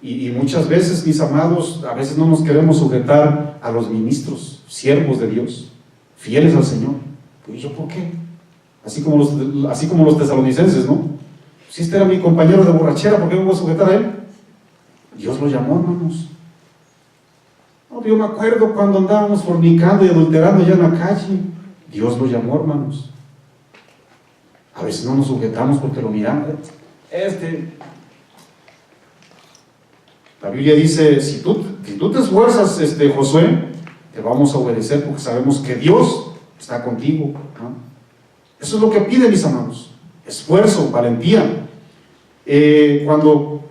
Y muchas veces, mis amados, a veces no nos queremos sujetar a los ministros, siervos de Dios, fieles al Señor. ¿Y yo por qué? Así como los tesalonicenses, ¿no? Si este era mi compañero de borrachera, ¿por qué me voy a sujetar a él? Dios lo llamó, hermanos. No, yo me acuerdo cuando andábamos fornicando y adulterando allá en la calle. Dios lo llamó, hermanos. A veces no nos sujetamos porque lo miramos. La Biblia dice, si tú te esfuerzas, Josué, te vamos a obedecer porque sabemos que Dios está contigo, ¿no? Eso es lo que pide, mis amados. Esfuerzo, valentía. Cuando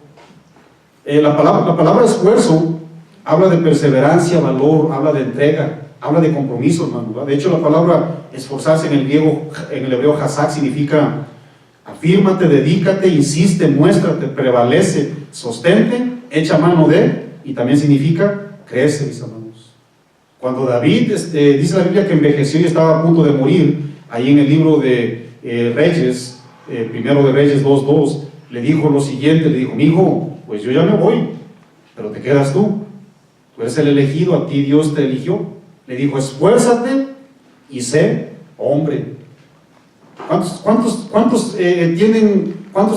la palabra esfuerzo habla de perseverancia, valor, habla de entrega, habla de compromiso, hermano, ¿verdad? De hecho, la palabra esforzarse en el hebreo hazak, significa afírmate, dedícate, insiste, muéstrate, prevalece, sostente, echa mano de, y también significa crece, mis amados. Cuando David, dice la Biblia que envejeció y estaba a punto de morir, ahí en el libro de Reyes, primero de Reyes 2:2, le dijo lo siguiente, le dijo, mijo, pues yo ya me voy, pero te quedas tú eres el elegido, a ti Dios te eligió. Le dijo, esfuérzate y sé hombre. ¿Cuántos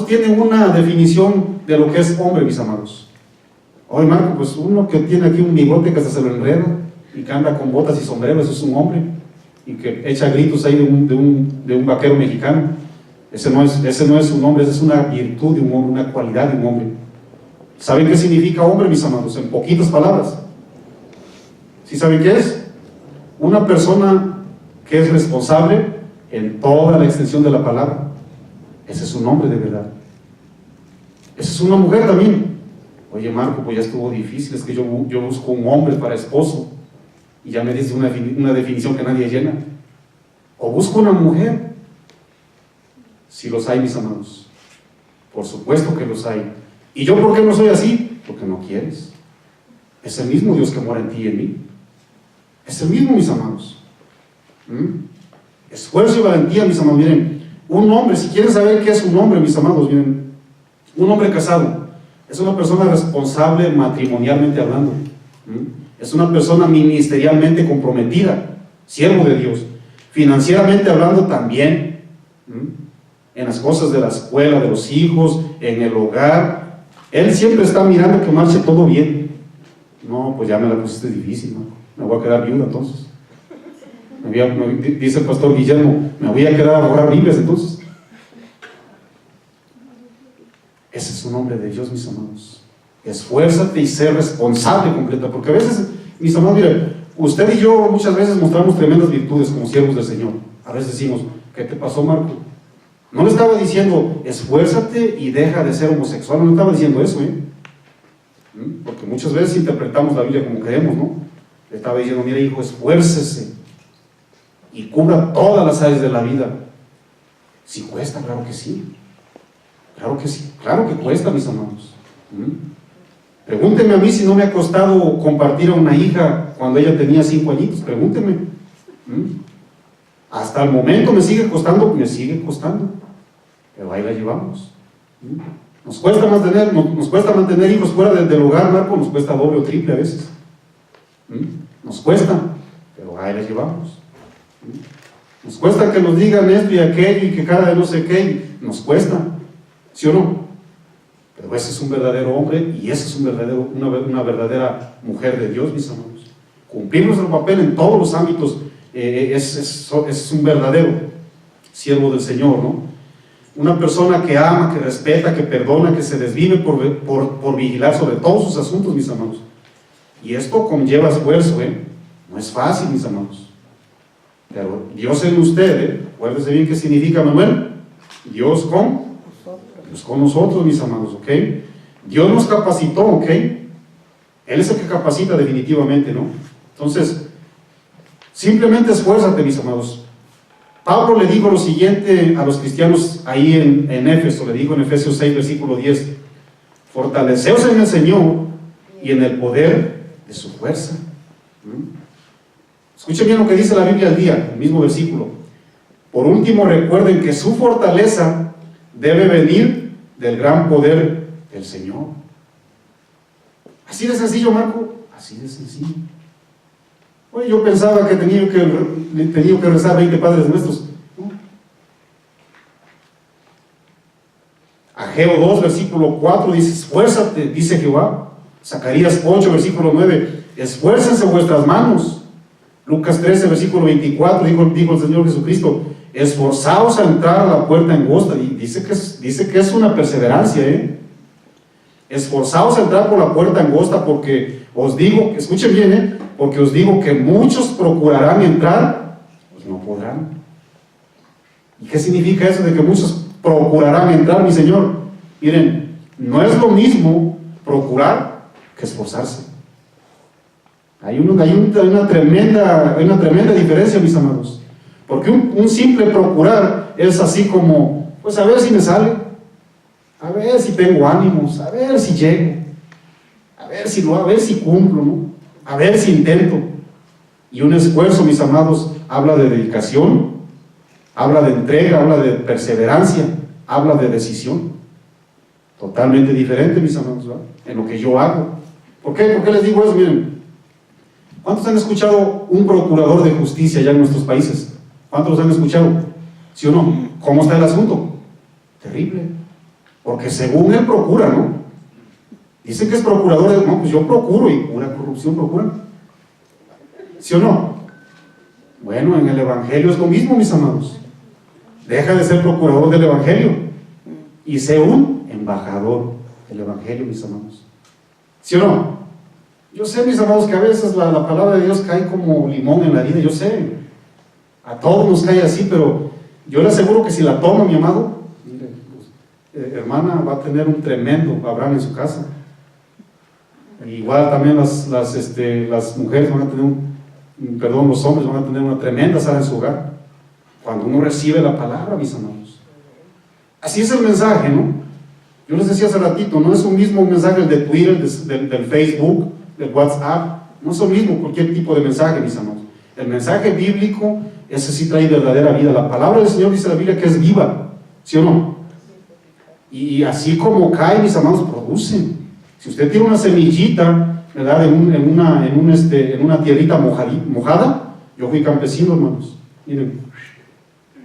tienen una definición de lo que es hombre, mis amados? Oye, Marco, pues uno que tiene aquí un bigote que hasta se lo enreda y que anda con botas y sombrero, eso es un hombre, y que echa gritos ahí de un vaquero mexicano. Ese no es un hombre, esa es una virtud de un hombre, una cualidad de un hombre. ¿Saben qué significa hombre, mis amados? En poquitas palabras. ¿Sí saben qué es? Una persona que es responsable en toda la extensión de la palabra. Ese es un hombre de verdad. Esa es una mujer también. Oye, Marco, pues ya estuvo difícil, es que yo busco un hombre para esposo y ya me dices una definición que nadie llena. O busco una mujer. Si los hay, mis amados, por supuesto que los hay. ¿Y yo por qué no soy así? Porque no quieres. Es el mismo Dios que mora en ti y en mí. Es el mismo, mis amados. Esfuerzo y valentía, mis amados. Miren, un hombre, si quieren saber qué es un hombre, mis amados, miren, un hombre casado es una persona responsable matrimonialmente hablando. Es una persona ministerialmente comprometida, siervo de Dios. Financieramente hablando también. En las cosas de la escuela, de los hijos, en el hogar. Él siempre está mirando que marche todo bien. No, pues ya me la pusiste difícil, ¿no? Me voy a quedar viuda entonces. Dice el pastor Guillermo, me voy a quedar a borrar Biblias entonces. Ese es un hombre de Dios, mis amados. Esfuérzate y sé responsable completa, porque a veces, mis amados, mire, usted y yo muchas veces mostramos tremendas virtudes como siervos del Señor. A veces decimos, ¿qué te pasó, Marco? No le estaba diciendo, esfuérzate y deja de ser homosexual, no le estaba diciendo eso, porque muchas veces interpretamos la Biblia como queremos, ¿no? Le estaba diciendo, mire hijo, esfuércese y cubra todas las áreas de la vida. Si cuesta, claro que sí. Claro que sí, claro que cuesta, mis amados. Pregúnteme a mí si no me ha costado compartir a una hija cuando ella tenía 5 añitos, pregúnteme. Hasta el momento me sigue costando, pero ahí la llevamos. Nos cuesta mantener hijos fuera del hogar, Marco, nos cuesta doble o triple a veces. Nos cuesta, pero ahí la llevamos. Nos cuesta que nos digan esto y aquello y que cada de no sé qué, nos cuesta, ¿sí o no? Pero ese es un verdadero hombre y esa es una verdadera mujer de Dios, mis amados. Cumplir nuestro papel en todos los ámbitos es un verdadero siervo del Señor, ¿no? Una persona que ama, que respeta, que perdona, que se desvive por vigilar sobre todos sus asuntos, mis amados. Y esto conlleva esfuerzo, no es fácil, mis amados. Pero Dios en usted, acuérdese bien qué significa, Manuel. Dios con nosotros, mis amados, ¿ok? Dios nos capacitó, ¿ok? Él es el que capacita definitivamente, ¿no? Entonces, simplemente esfuérzate, mis amados. Pablo le dijo lo siguiente a los cristianos ahí en Éfeso, le dijo en Efesios 6, versículo 10, fortaleceos en el Señor y en el poder de su fuerza. Escuchen bien lo que dice la Biblia al día, el mismo versículo. Por último, recuerden que su fortaleza debe venir del gran poder del Señor. Así de sencillo, Marco, así de sencillo. Oye, yo pensaba que tenía que rezar 20 Padres Nuestros. ¿No? Ageo 2, versículo 4 dice, esfuérzate, dice Jehová. Zacarías 8, versículo 9, esfuércense vuestras manos. Lucas 13, versículo 24, dijo el Señor Jesucristo, esforzaos a entrar a la puerta angosta. Y dice que es una perseverancia, esforzaos a entrar por la puerta angosta, porque os digo, escuchen bien, porque os digo que muchos procurarán entrar, pues no podrán. ¿Y qué significa eso de que muchos procurarán entrar, mi Señor? Miren, no es lo mismo procurar que esforzarse. Hay una tremenda diferencia, mis amados. Porque un simple procurar es así como, pues a ver si me sale, a ver si tengo ánimos, a ver si llego, a ver si cumplo, ¿no? A ver si intento. Y un esfuerzo, mis amados, habla de dedicación, habla de entrega, habla de perseverancia, habla de decisión. Totalmente diferente, mis amados, ¿verdad? En lo que yo hago. ¿Por qué? ¿Por qué les digo eso? Miren, ¿cuántos han escuchado un procurador de justicia allá en nuestros países? ¿Cuántos los han escuchado? ¿Sí o no? ¿Cómo está el asunto? Terrible. Porque según él procura, ¿no? Dicen que es procurador, no, pues yo procuro y pura corrupción procura. ¿Sí o no? Bueno, en el Evangelio es lo mismo, mis amados. Deja de ser procurador del Evangelio y sé un embajador del Evangelio, mis amados. ¿Sí o no? Yo sé, mis amados, que a veces la palabra de Dios cae como limón en la vida, yo sé. A todos nos cae así, pero yo le aseguro que si la toma, mi amado, mire, pues, hermana, va a tener un tremendo Abraham en su casa. Igual también las mujeres van a tener los hombres van a tener una tremenda sala en su hogar cuando uno recibe la palabra, mis amados. Así es el mensaje, ¿no? Yo les decía hace ratito, no es un mismo mensaje el de Twitter, del Facebook, del WhatsApp, no es lo mismo cualquier tipo de mensaje, mis amados. El mensaje bíblico, ese sí trae verdadera vida. La palabra del Señor dice la Biblia que es viva, ¿sí o no? Y así como cae, mis amados, producen. Si usted tiene una semillita, ¿verdad? En una tierrita mojada, yo fui campesino, hermanos. Miren,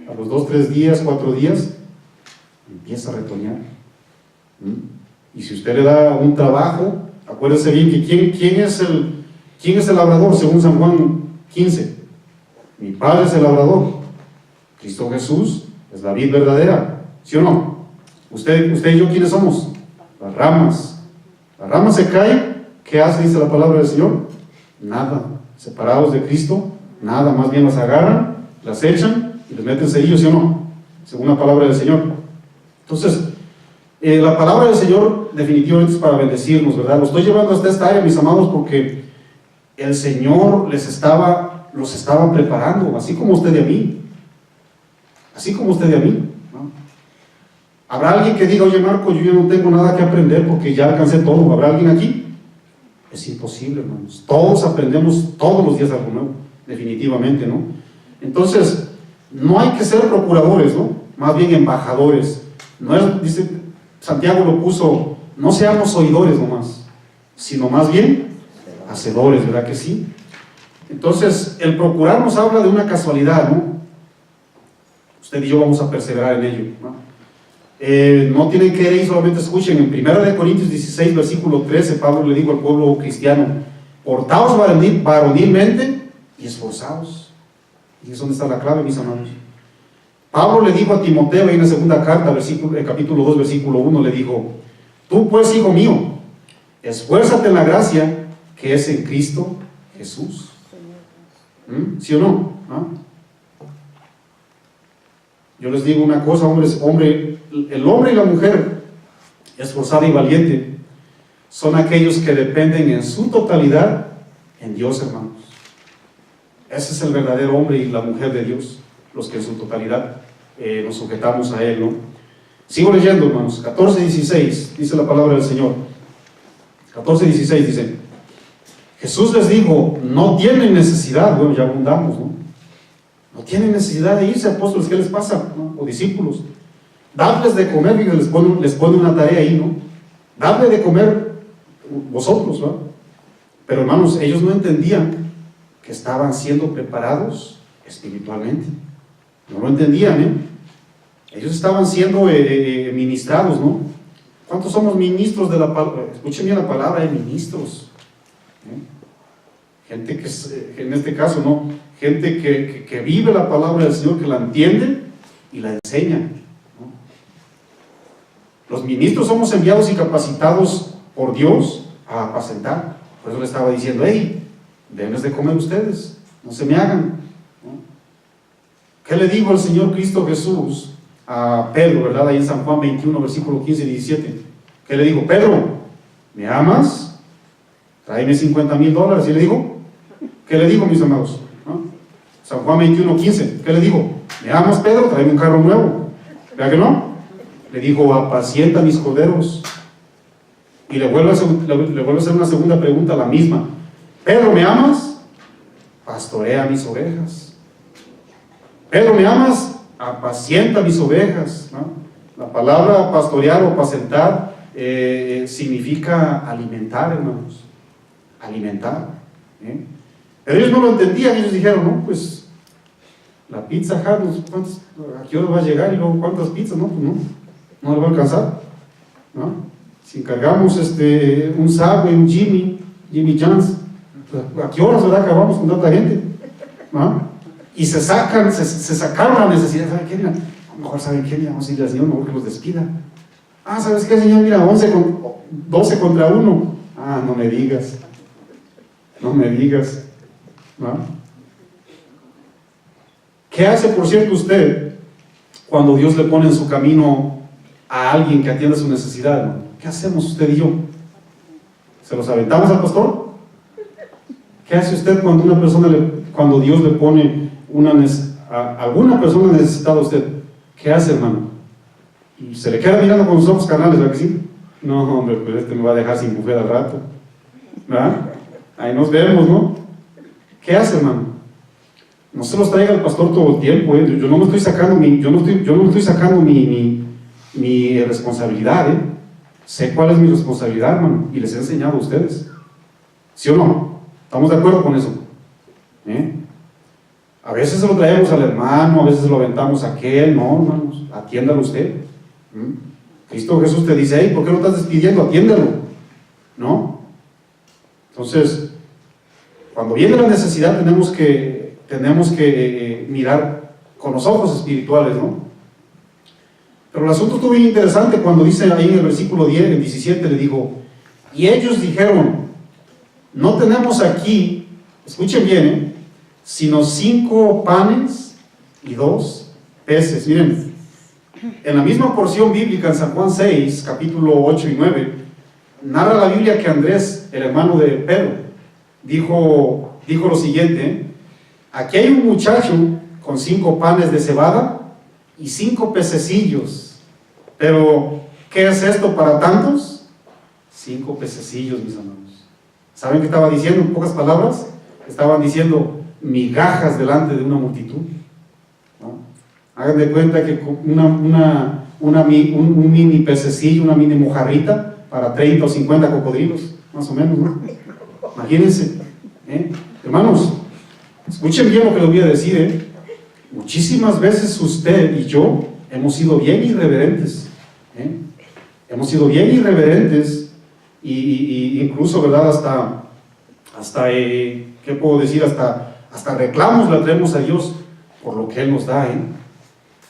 a los 2, 3 días, 4 días, empieza a retoñar. Y si usted le da un trabajo, acuérdese bien que ¿quién es el labrador según San Juan 15? Mi Padre es el labrador. Cristo Jesús es la vid verdadera. ¿Sí o no? Usted y yo, ¿quiénes somos? Las ramas. Las ramas se caen. ¿Qué hace? Dice la palabra del Señor. Nada. Separados de Cristo, nada. Más bien las agarran, las echan y les meten cerillos, ¿sí o no? Según la palabra del Señor. Entonces, la palabra del Señor definitivamente es para bendecirnos, ¿verdad? Lo estoy llevando hasta esta área, mis amados, porque el Señor los estaba preparando, así como usted y a mí. Así como usted y a mí, ¿no? Habrá alguien que diga, oye Marco, yo ya no tengo nada que aprender porque ya alcancé todo. ¿Habrá alguien aquí? Es imposible, hermanos. Todos aprendemos todos los días algo nuevo, definitivamente, ¿no? Entonces, no hay que ser procuradores, ¿no? Más bien embajadores. No es, dice, Santiago lo puso, no seamos oidores nomás, sino más bien hacedores, ¿verdad que sí? Entonces, el procurar nos habla de una casualidad, ¿no? Usted y yo vamos a perseverar en ello, ¿no? No tienen que ir, solamente escuchen. En 1 Corintios 16, versículo 13, Pablo le dijo al pueblo cristiano: portaos varonilmente y esforzaos. Y es donde está la clave, mis amados. Pablo le dijo a Timoteo en la segunda carta, capítulo 2, versículo 1, le dijo: tú pues, hijo mío, esfuérzate en la gracia que es en Cristo Jesús. ¿Sí o no? ¿Ah? Yo les digo una cosa, el hombre y la mujer esforzada y valiente son aquellos que dependen en su totalidad en Dios, hermanos. Ese es el verdadero hombre y la mujer de Dios, los que en su totalidad nos sujetamos a Él, ¿no? Sigo leyendo, hermanos. 14:16 dice la palabra del Señor. 14:16 dice: Jesús les dijo, no tienen necesidad, bueno, ya abundamos, ¿no? No tienen necesidad de irse, apóstoles, ¿qué les pasa? ¿No? O discípulos. Dadles de comer, y les pone una tarea ahí, ¿no? Dadle de comer vosotros, ¿no? Pero hermanos, ellos no entendían que estaban siendo preparados espiritualmente. No lo entendían, ¿eh? Ellos estaban siendo ministrados, ¿no? ¿Cuántos somos ministros de la palabra? Escuchen bien la palabra, ministros. Gente que, en este caso, ¿no? Gente que vive la palabra del Señor, que la entiende y la enseña, ¿no? Los ministros somos enviados y capacitados por Dios a apacentar. Por eso le estaba diciendo, hey, denles de comer ustedes, no se me hagan, ¿no? ¿Qué le dijo el Señor Cristo Jesús a Pedro, verdad? Ahí en San Juan 21, versículo 15 y 17. ¿Qué le dijo? Pedro, ¿me amas? Tráeme $50,000. ¿Y le dijo? ¿Qué le dijo, mis amados? ¿No? San Juan 21, 15. ¿Qué le dijo? ¿Me amas, Pedro? Tráeme un carro nuevo. ¿Verdad que no? Le dijo, apacienta mis corderos. Y le vuelve a hacer una segunda pregunta, la misma. Pedro, ¿me amas? Pastorea mis ovejas. Pedro, ¿me amas? Apacienta mis ovejas, ¿no? La palabra pastorear o apacentar significa alimentar, hermanos. Alimentar, ¿eh? Pero ellos no lo entendían. Ellos dijeron, no, pues la Pizza Hut, ¿a qué hora va a llegar? Y luego, ¿cuántas pizzas? No, pues no le va a alcanzar, ¿no? Si encargamos un Subway, un Jimmy John's, ¿a qué horas, verdad, acabamos con tanta gente? ¿No? Y se sacaron la necesidad. ¿Saben qué? Mira, a lo mejor, ¿saben qué? Mira, vamos a ir al Señor, mejor que los despida. Ah, ¿sabes qué, Señor? Mira, 12 contra 1. Ah, no me digas. No me digas, ¿no? ¿Qué hace, por cierto, usted cuando Dios le pone en su camino a alguien que atienda su necesidad, ¿no? ¿Qué hacemos usted y yo? ¿Se los aventamos al pastor? ¿Qué hace usted cuando Dios le pone a alguna persona necesitada a usted? ¿Qué hace, hermano? Y se le queda mirando con los ojos carnales, ¿verdad que sí? No, hombre, pues me va a dejar sin buffet al rato, ¿verdad? Ahí nos vemos, ¿no? ¿Qué hace, hermano? No se los traiga el pastor todo el tiempo, ¿eh? Yo no me estoy sacando mi responsabilidad, ¿eh? Sé cuál es mi responsabilidad, hermano, y les he enseñado a ustedes. ¿Sí o no? ¿Estamos de acuerdo con eso? ¿Eh? A veces se lo traemos al hermano, a veces se lo aventamos a aquel. No, hermanos, atiéndalo usted. Cristo Jesús te dice, hey, ¿por qué lo estás despidiendo? Atiéndalo, ¿no? Entonces, cuando viene la necesidad tenemos que tenemos que mirar con los ojos espirituales, ¿no? Pero el asunto estuvo bien interesante cuando dice ahí en el versículo 10, el 17, le digo, y ellos dijeron, no tenemos aquí, escuchen bien, sino 5 panes y 2 peces. Miren, en la misma porción bíblica en San Juan 6, capítulo 8 y 9, narra la Biblia que Andrés, el hermano de Pedro, dijo lo siguiente, aquí hay un muchacho con 5 panes de cebada y 5 pececillos, pero ¿qué es esto para tantos? 5 pececillos, mis hermanos. ¿Saben qué estaba diciendo en pocas palabras? Estaban diciendo migajas delante de una multitud, ¿no? Hagan de cuenta que un mini pececillo, una mini mojarrita para 30 o 50 cocodrilos, más o menos, ¿no? Imagínense, hermanos, escuchen bien lo que les voy a decir, muchísimas veces usted y yo hemos sido bien irreverentes, hemos sido bien irreverentes y incluso, ¿verdad? Hasta ¿qué puedo decir? Hasta reclamos le traemos a Dios por lo que Él nos da,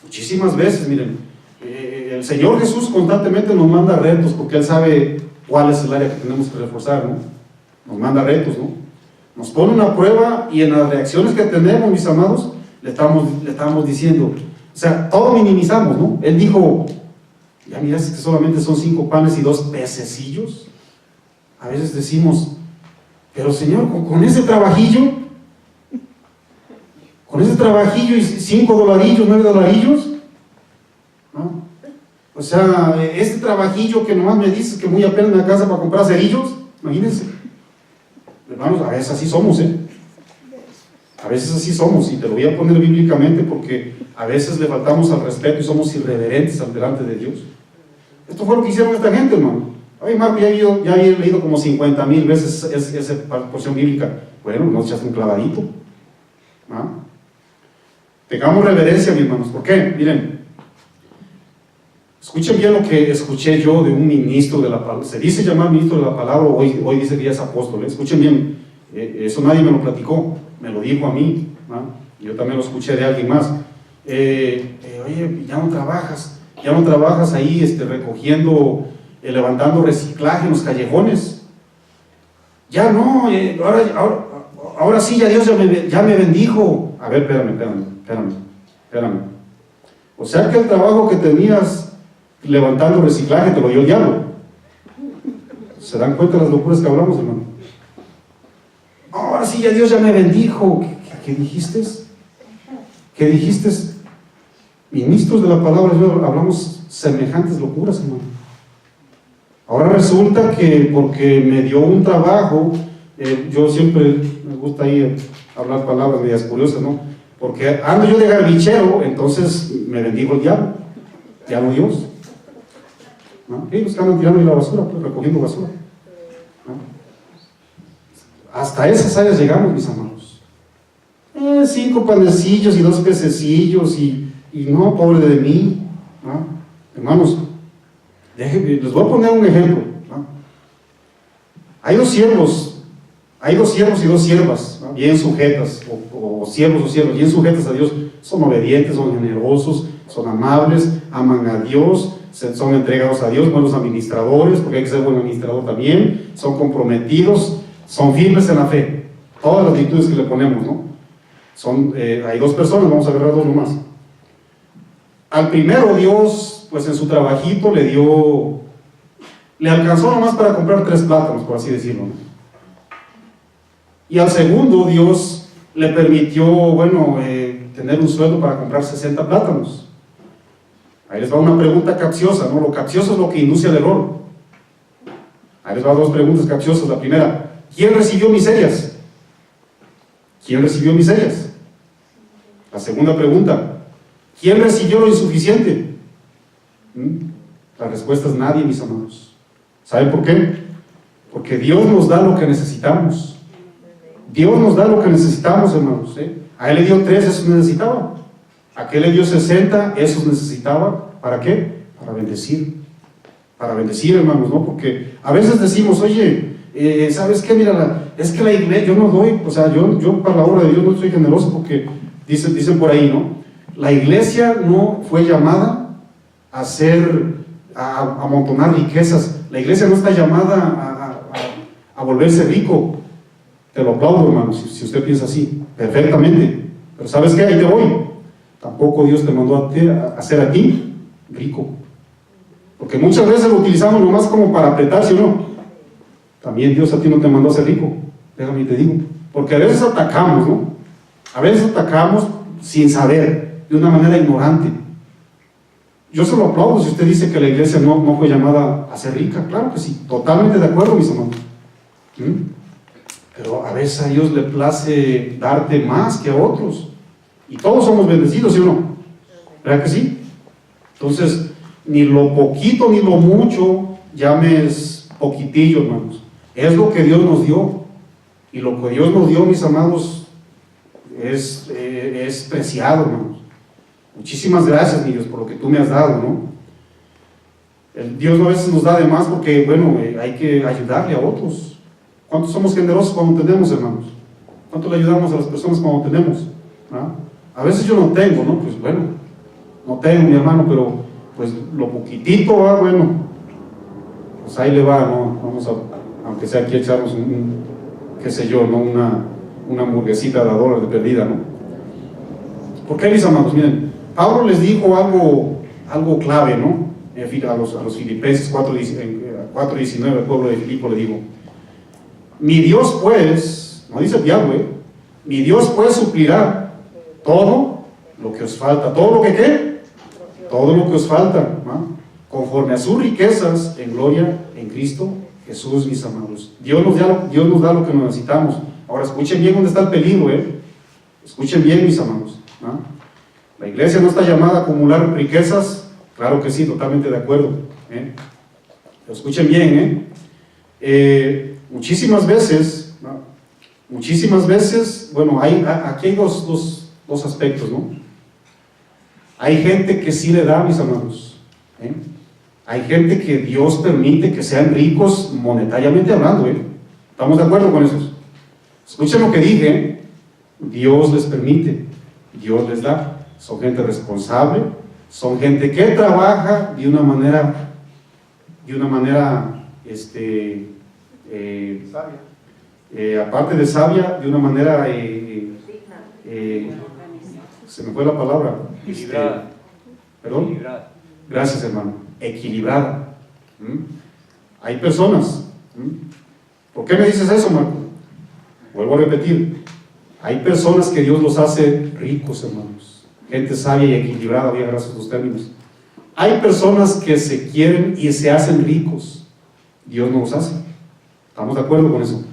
muchísimas veces. Miren, el Señor Jesús constantemente nos manda retos porque Él sabe cuál es el área que tenemos que reforzar, ¿no? Nos manda retos, ¿no? Nos pone una prueba y en las reacciones que tenemos, mis amados, le estamos diciendo, o sea, todo minimizamos, ¿no? Él dijo, ya miras que solamente son 5 panes y 2 pececillos. A veces decimos, pero Señor, con ese trabajillo y 5 dolarillos, 9 dolarillos, ¿no? O sea, este trabajillo que nomás me dices que muy apenas me alcanza para comprar cerillos, imagínense. Hermanos, a veces así somos, a veces así somos, y te lo voy a poner bíblicamente porque a veces le faltamos al respeto y somos irreverentes delante de Dios. Esto fue lo que hicieron esta gente, hermano. Ay, Marco, ya he leído como 50,000 veces esa porción bíblica. Bueno, nos echaste un clavadito, ¿no? Tengamos reverencia, mis hermanos. ¿Por qué? Miren, escuchen bien lo que escuché yo de un ministro de la palabra. Se dice llamar ministro de la palabra, hoy dice que ya es apóstol. Escuchen bien, eso nadie me lo platicó, me lo dijo a mí, ¿no? Yo también lo escuché de alguien más. Oye, ya no trabajas ahí recogiendo, levantando reciclaje en los callejones. Ya no, ahora sí, ya Dios ya me bendijo. A ver, espérame. O sea que el trabajo que tenías levantando reciclaje te lo dio el diablo. ¿Se dan cuenta de las locuras que hablamos, hermano? Ahora sí, ya Dios ya me bendijo. ¿Qué dijiste? ¿Qué dijiste? Ministros de la palabra, hablamos semejantes locuras, hermano. Ahora resulta que porque me dio un trabajo, yo siempre me gusta ahí hablar palabras medias curiosas, ¿no? Porque ando yo de garbichero, entonces me bendijo el diablo, ya no Dios, ¿no? Y los que andan tirando la basura, pues, recogiendo basura, ¿no? Hasta esas áreas llegamos, mis amados. 5 panecillos y 2 pececillos y no, pobre de mí, ¿no? Hermanos, les voy a poner un ejemplo, ¿no? Hay dos siervos y 2 siervas, ¿no? Bien sujetas, o siervos o siervas, bien sujetas a Dios, son obedientes, son generosos, son amables, aman a Dios, son entregados a Dios, buenos administradores, porque hay que ser buen administrador también, son comprometidos, son firmes en la fe, todas las virtudes que le ponemos, ¿no? Hay 2 personas, vamos a agarrar 2 nomás. Al primero Dios, pues en su trabajito le alcanzó nomás para comprar 3 plátanos, por así decirlo, ¿no? Y al segundo Dios le permitió, tener un sueldo para comprar 60 plátanos. Ahí les va una pregunta capciosa, ¿no? Lo capcioso es lo que induce al error. Ahí les va 2 preguntas capciosas. La primera, ¿quién recibió miserias? ¿Quién recibió miserias? La segunda pregunta, ¿quién recibió lo insuficiente? La respuesta es nadie, mis amados. ¿Saben por qué? Porque Dios nos da lo que necesitamos. Dios nos da lo que necesitamos, hermanos, A Él le dio 3, esos necesitaba. A aquel le dio 60, esos necesitaba. ¿Para qué? Para bendecir, hermanos, ¿no? Porque a veces decimos, oye, ¿sabes qué? Mira, es que la iglesia, yo no doy, o sea, yo para la obra de Dios no soy generoso porque dicen por ahí, ¿no? La iglesia no fue llamada a amontonar riquezas. La iglesia no está llamada a volverse rico. Te lo aplaudo, hermano, si usted piensa así, perfectamente. Pero ¿sabes qué? Ahí te voy. Tampoco Dios te mandó a hacer a ti rico. Porque muchas veces lo utilizamos nomás como para apretar, ¿sí o no? También Dios a ti no te mandó a ser rico. Déjame y te digo. Porque a veces atacamos, ¿no? A veces atacamos sin saber, de una manera ignorante. Yo se lo aplaudo si usted dice que la iglesia no fue llamada a ser rica. Claro que sí, totalmente de acuerdo, mis hermanos. Pero a veces a Dios le place darte más que a otros. Y todos somos bendecidos, ¿sí o no? ¿Verdad que sí? Entonces, ni lo poquito ni lo mucho llames poquitillo, hermanos. Es lo que Dios nos dio. Y lo que Dios nos dio, mis amados, es preciado, hermanos. Muchísimas gracias, mi Dios, por lo que tú me has dado, ¿no? Dios a veces nos da de más porque, bueno, hay que ayudarle a otros. ¿Cuántos somos generosos cuando tenemos, hermanos? ¿Cuánto le ayudamos a las personas cuando tenemos? ¿Ah? A veces yo no tengo, ¿no? Pues bueno, no tengo, mi hermano, pero pues lo poquitito va, bueno, pues ahí le va, ¿no? Vamos a, aunque sea aquí, echarnos qué sé yo, ¿no? Una hamburguesita de $1 de perdida, ¿no? ¿Por qué, mis amados? Miren, Pablo les dijo algo clave, ¿no? A los Filipenses 4:19, al pueblo de Filipo le digo: mi Dios pues, no dice el diablo, mi Dios pues suplirá todo lo que os falta. ¿Todo lo que qué? Todo lo que os falta, ¿no? Conforme a sus riquezas en gloria en Cristo Jesús, mis amados. Dios nos da lo que necesitamos. Ahora escuchen bien dónde está el peligro, escuchen bien, mis amados, ¿no? La iglesia no está llamada a acumular riquezas. Claro que sí, totalmente de acuerdo, Pero escuchen bien, muchísimas veces, ¿no? Bueno, aquí hay dos aspectos, ¿no? Hay gente que sí le da, mis amados, Hay gente que Dios permite que sean ricos monetariamente hablando, ¿Estamos de acuerdo con eso? Escuchen lo que dije, Dios les permite, Dios les da. Son gente responsable, son gente que trabaja de una manera sabia. Aparte de sabia, de una manera se me fue la palabra, equilibrada. ¿Perdón? Equilibrada. Gracias, hermano. Equilibrada. Hay personas. ¿Por qué me dices eso, Marco? Vuelvo a repetir. Hay personas que Dios los hace ricos, hermanos. Gente sabia y equilibrada, bien, gracias a los términos. Hay personas que se quieren y se hacen ricos. Dios no los hace. ¿Estamos de acuerdo con eso?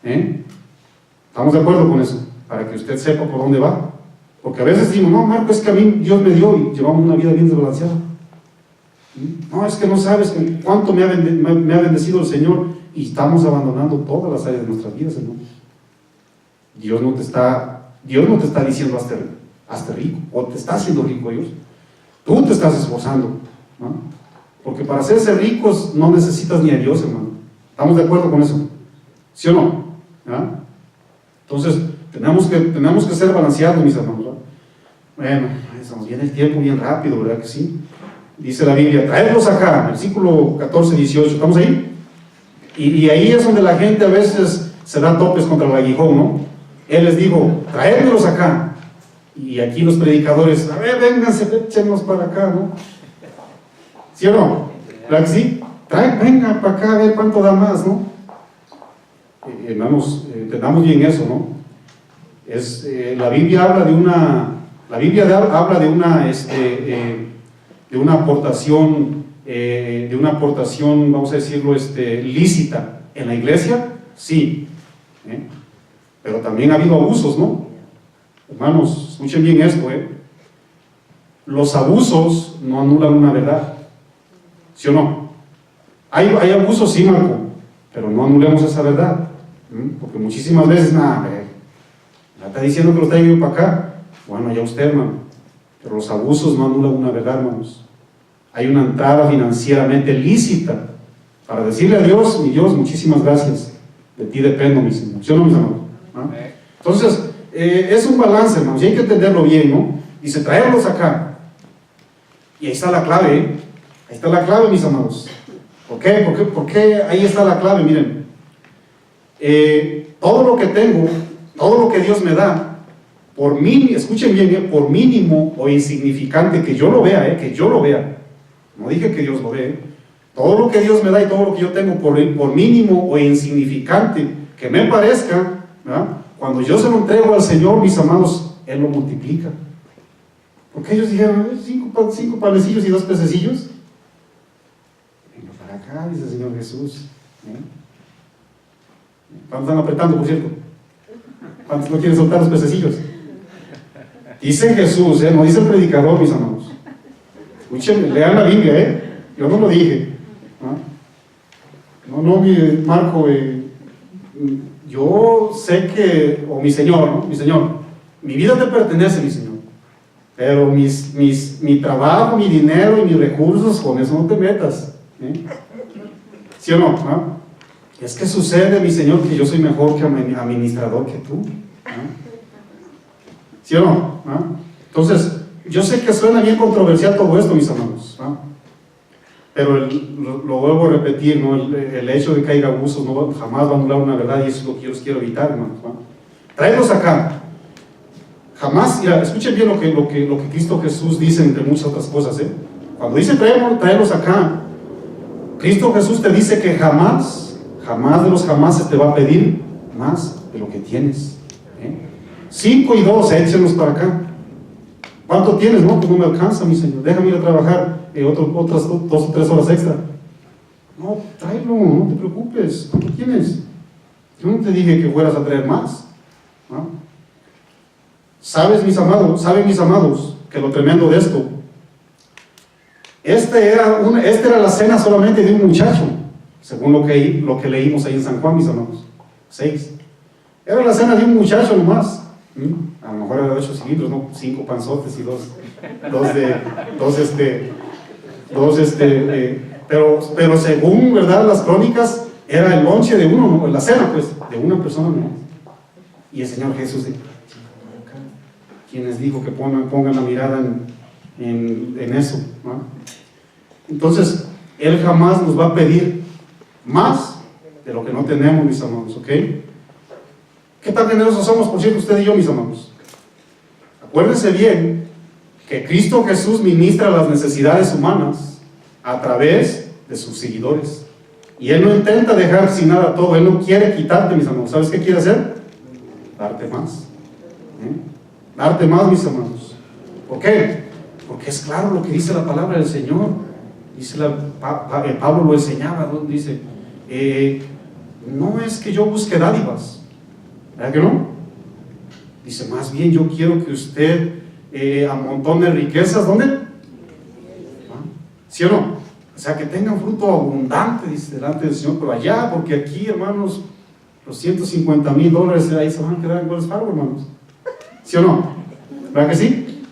¿Estamos de acuerdo con eso? Para que usted sepa por dónde va. Porque a veces decimos, no, Marco, es que a mí Dios me dio y llevamos una vida bien desbalanceada. No, es que no sabes cuánto me ha bendecido el Señor, y estamos abandonando todas las áreas de nuestras vidas, hermano. Dios no te está diciendo hazte rico, o te está haciendo rico Dios. Tú te estás esforzando, ¿no? Porque para hacerse ricos no necesitas ni a Dios, hermano. ¿Estamos de acuerdo con eso? ¿Sí o no? ¿Ah? Entonces, tenemos que ser balanceados, mis hermanos, ¿no? Bueno, se nos viene el tiempo bien rápido, ¿verdad que sí? Dice la Biblia, traedlos acá, versículo 14, 18, ¿estamos ahí? Y ahí es donde la gente a veces se da topes contra el aguijón, ¿no? Él les dijo, traédmelos acá. Y aquí los predicadores, a ver, vénganse, échenos para acá, ¿no? ¿Sí o no? ¿Verdad que sí? Venga para acá, a ver cuánto da más, ¿no? Hermanos, entendamos bien eso, ¿no? La Biblia habla de una aportación, vamos a decirlo, lícita en la iglesia, sí, pero también ha habido abusos, ¿no? Hermanos, escuchen bien esto, los abusos no anulan una verdad, ¿sí o no? Hay abusos, sí, Marco, pero no anulemos esa verdad, porque muchísimas veces, ¿me está diciendo que lo traigo yo para acá? Bueno, ya usted, hermano, pero los abusos no anulan una verdad, hermanos. Hay una entrada financieramente lícita Para decirle a Dios, mi Dios, muchísimas gracias. De ti dependo, mi Señor. ¿Sí o no, mis hermanos? ¿Ah? Entonces, es un balance, hermanos, y hay que entenderlo bien, ¿no? Dice, traerlos acá. Y ahí está la clave, ¿eh? Ahí está la clave, mis amados. ¿Por qué? ¿Por qué ahí está la clave? Miren, todo lo que tengo, todo lo que Dios me da, por mínimo, escuchen bien, por mínimo o insignificante que yo lo vea, que yo lo vea, no dije que Dios lo ve, todo lo que Dios me da y todo lo que yo tengo, por mínimo o insignificante que me parezca, ¿verdad? Cuando yo se lo entrego al Señor, mis amados, Él lo multiplica. Porque ellos dijeron, 5 panecillos y 2 pececillos. Venga para acá, dice el Señor Jesús. ¿Cuántos están apretando, por cierto? ¿Cuántos no quieren soltar los pececillos? Dice Jesús, no dice el predicador, mis amados. Escuchen, lean la Biblia, yo no lo dije. No, Marco, yo sé que, o mi Señor, ¿no? Mi Señor, mi vida te pertenece, mi Señor. Pero mi trabajo, mi dinero y mis recursos, con eso no te metas. ¿Sí o no? Es que sucede, mi Señor, que yo soy mejor que administrador que tú. ¿Sí o no? Entonces, yo sé que suena bien controversial todo esto, mis hermanos. Pero lo vuelvo a repetir, ¿no? El hecho de que haya abusos jamás va a anular una verdad, y eso es lo que yo les quiero evitar, hermanos. Traerlos acá. Jamás, mira, escuchen bien lo que Cristo Jesús dice, entre muchas otras cosas. Cuando dice traerlos acá, Cristo Jesús te dice que jamás de los jamases te va a pedir más de lo que tienes. 5 y 2, échenlos para acá. ¿Cuánto tienes? No, pues no me alcanza, mi Señor. Déjame ir a trabajar otras 2 o 3 horas extra. No, tráelo, no te preocupes. ¿Cuánto tienes? Yo no te dije que fueras a traer más. ¿Saben, mis amados, que lo tremendo de esto? Esta era la cena solamente de un muchacho, según lo que leímos ahí en San Juan, mis amados. 6. Era la cena de un muchacho nomás. A lo mejor era de 8 cilindros, ¿no? 5 panzotes y pero según, ¿verdad?, las crónicas, era el lonche de uno, ¿no? La cena, pues, de una persona, ¿no? Y el Señor Jesús dijo, quienes dijo que pongan la mirada en eso, ¿no? Entonces, Él jamás nos va a pedir más de lo que no tenemos, mis amados, ¿ok? ¿Qué tan generosos somos, por cierto, usted y yo, mis amados? Acuérdense bien que Cristo Jesús ministra las necesidades humanas a través de sus seguidores. Y Él no intenta dejar sin nada todo, Él no quiere quitarte, mis amados. ¿Sabes qué quiere hacer? Darte más. Darte más, mis amados. ¿Por qué? Porque es claro lo que dice la palabra del Señor. Dice Pablo lo enseñaba, ¿no? Dice, no es que yo busque dádivas, ¿verdad que no? Dice, más bien yo quiero que usted amontone riquezas, ¿dónde? ¿Sí o no? O sea, que tengan fruto abundante, dice, delante del Señor, pero allá, porque aquí, hermanos, los $150,000 ahí se van a quedar en Wells Fargo, hermanos. ¿Sí o no? ¿Verdad que sí?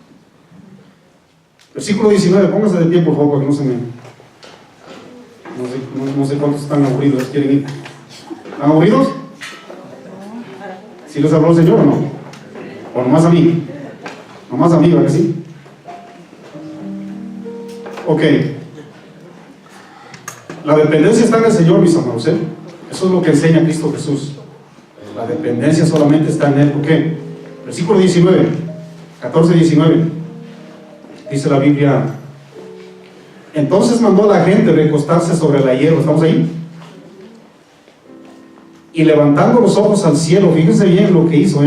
Versículo 19, pónganse de pie, por favor, para que no se me... No sé cuántos están aburridos, quieren ir. ¿Están aburridos? ¿Sí les habló el Señor o no? ¿O nomás a mí? Nomás a mí, ¿verdad que sí? Ok. La dependencia está en el Señor, mis amados, Eso es lo que enseña Cristo Jesús. La dependencia solamente está en Él. ¿Por qué? Versículo 19, 14-19. Dice la Biblia: entonces mandó a la gente recostarse sobre la hierba. ¿Estamos ahí? Y levantando los ojos al cielo, fíjense bien lo que hizo,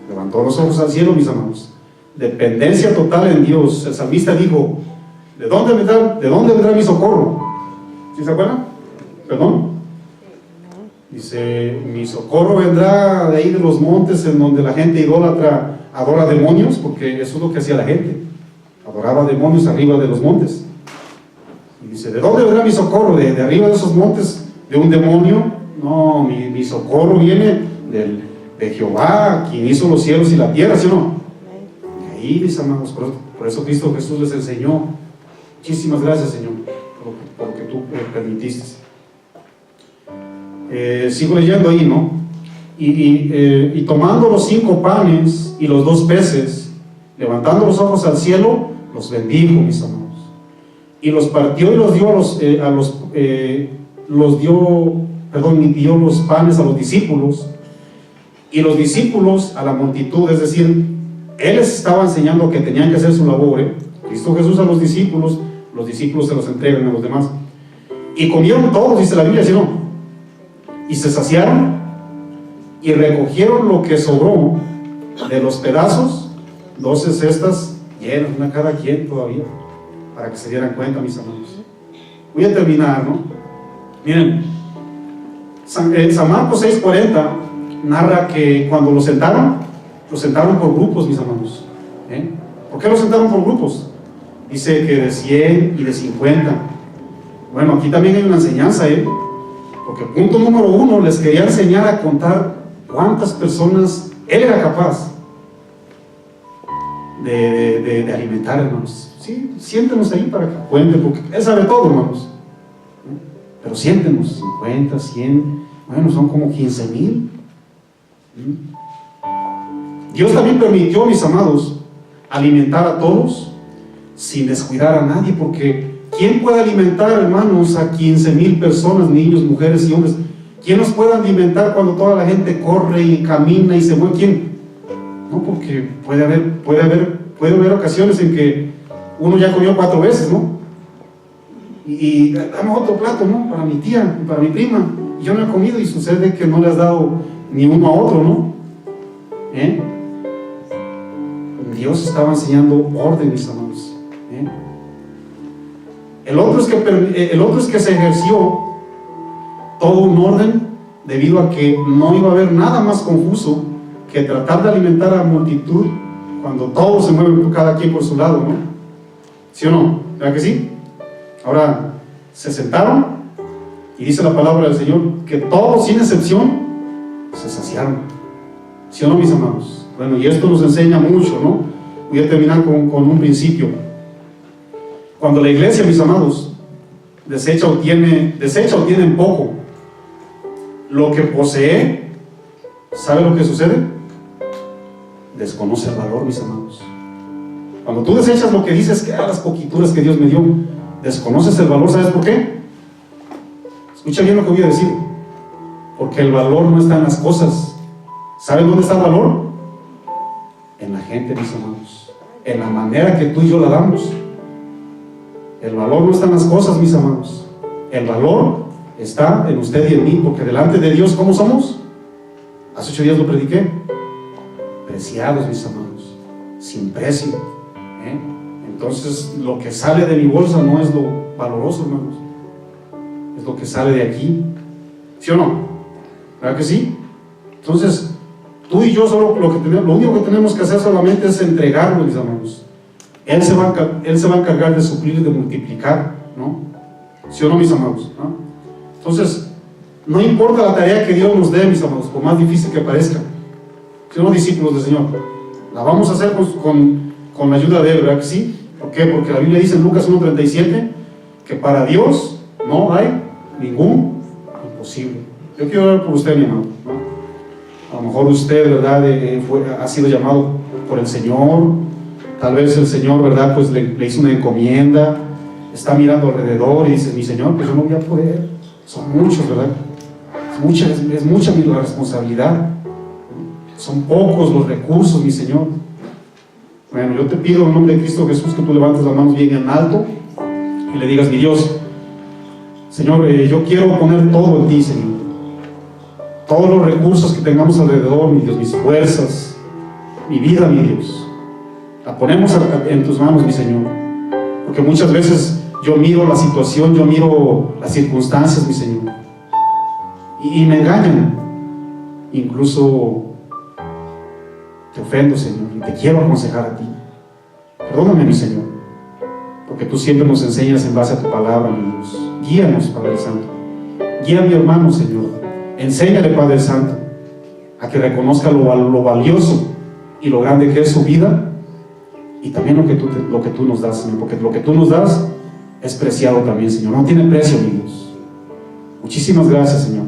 levantó los ojos al cielo, mis amados. Dependencia total en Dios. El salmista dijo, ¿de dónde vendrá mi socorro? ¿Sí se acuerdan? ¿Perdón? Dice, mi socorro vendrá de ahí de los montes en donde la gente idólatra adora demonios, porque eso es lo que hacía la gente. Adoraba demonios arriba de los montes. Y dice, ¿de dónde vendrá mi socorro? ¿De arriba de esos montes? ¿De un demonio? No, mi socorro viene de Jehová, quien hizo los cielos y la tierra, ¿sí o no? Y ahí, mis amados, por eso Cristo Jesús les enseñó. Muchísimas gracias, Señor, porque tú permitiste. Sigo leyendo ahí, ¿no? Y tomando los 5 panes y los 2 peces, levantando los ojos al cielo, los bendijo, mis amados, y los partió y los dio dio los panes a los discípulos, y los discípulos a la multitud. Es decir, Él les estaba enseñando que tenían que hacer su labor, Cristo Jesús a los discípulos se los entregan a los demás. Y comieron todos, dice la Biblia, ¿sí no? Y se saciaron, y recogieron lo que sobró de los pedazos, 12 cestas llenas, una cada quien todavía, para que se dieran cuenta, mis amados. Voy a terminar, ¿no? Miren, San Marcos 6:40 narra que cuando los sentaron por grupos, mis amados. ¿Por qué los sentaron por grupos? Dice que de 100 y de 50. Bueno, aquí también hay una enseñanza, porque punto número 1, les quería enseñar a contar cuántas personas Él era capaz de alimentar, hermanos. Sí, siéntenos ahí para que cuenten, porque Él sabe todo, hermanos. Pero siéntenos, 50, 100, bueno, son como 15,000. Dios también permitió, mis amados, alimentar a todos sin descuidar a nadie, porque ¿quién puede alimentar, hermanos, a 15,000 personas, niños, mujeres y hombres? ¿Quién nos puede alimentar cuando toda la gente corre y camina y se mueve? ¿Quién? No, porque puede haber ocasiones en que uno ya comió 4 veces, ¿no? Y dame otro plato, ¿no? Para mi tía, para mi prima. Y yo no he comido, y sucede que no le has dado ni uno a otro, ¿no? Dios estaba enseñando orden, mis amados. El otro es que se ejerció todo un orden, debido a que no iba a haber nada más confuso que tratar de alimentar a la multitud cuando todos se mueven cada quien por su lado, ¿no? ¿Sí o no? ¿Verdad que sí? Ahora, se sentaron y dice la palabra del Señor que todos, sin excepción, se saciaron. ¿Sí o no, mis amados? Bueno, y esto nos enseña mucho, ¿no? Voy a terminar con un principio. Cuando la iglesia, mis amados, desecha o tiene en poco lo que posee, ¿sabe lo que sucede? Desconoce el valor, mis amados. Cuando tú desechas lo que dices, que las poquituras que Dios me dio, desconoces el valor. ¿Sabes por qué? Escucha bien lo que voy a decir. Porque el valor no está en las cosas. ¿Saben dónde está el valor? En la gente, mis amados. En la manera que tú y yo la damos. El valor no está en las cosas, mis amados. El valor está en usted y en mí, porque delante de Dios, ¿cómo somos? Hace 8 días lo prediqué. Preciados, mis amados, sin precio. Entonces, lo que sale de mi bolsa no es lo valoroso, hermanos, es lo que sale de aquí. ¿Sí o no? ¿Verdad que sí? Entonces, tú y yo solo lo único que tenemos que hacer solamente es entregarlo, mis amados. Él se va a encargar de suplir y de multiplicar, ¿no? ¿Sí o no, mis amados? ¿No? Entonces, no importa la tarea que Dios nos dé, mis amados, por más difícil que parezca. ¿Sí o no, discípulos del Señor? La vamos a hacer con la ayuda de Él, ¿verdad que sí? ¿Por qué? Porque la Biblia dice en Lucas 1:37 que para Dios no hay ningún imposible. Yo quiero orar por usted, mi hermano, ¿no? A lo mejor usted, ¿verdad? Ha sido llamado por el Señor. Tal vez el Señor, ¿verdad? Pues le hizo una encomienda, está mirando alrededor y dice: mi Señor, pues yo no voy a poder. Son muchos, ¿verdad? Es mucha la responsabilidad. Son pocos los recursos, mi Señor. Bueno, yo te pido en nombre de Cristo Jesús que tú levantes las manos bien en alto y le digas: mi Dios, Señor, yo quiero poner todo en ti, Señor. Todos los recursos que tengamos alrededor, mi Dios, mis fuerzas, mi vida, mi Dios, la ponemos en tus manos, mi Señor. Porque muchas veces yo miro la situación, yo miro las circunstancias, mi Señor, y me engañan. Incluso te ofendo, Señor, y te quiero aconsejar a ti. Perdóname, mi Señor, porque tú siempre nos enseñas en base a tu palabra, mi Dios. Guíanos, Padre Santo. Guía a mi hermano, Señor. Enséñale, Padre Santo, a que reconozca lo valioso y lo grande que es su vida, y también lo que tú nos das, Señor, porque lo que tú nos das es preciado también, Señor. No tiene precio, mi Dios. Muchísimas gracias, Señor.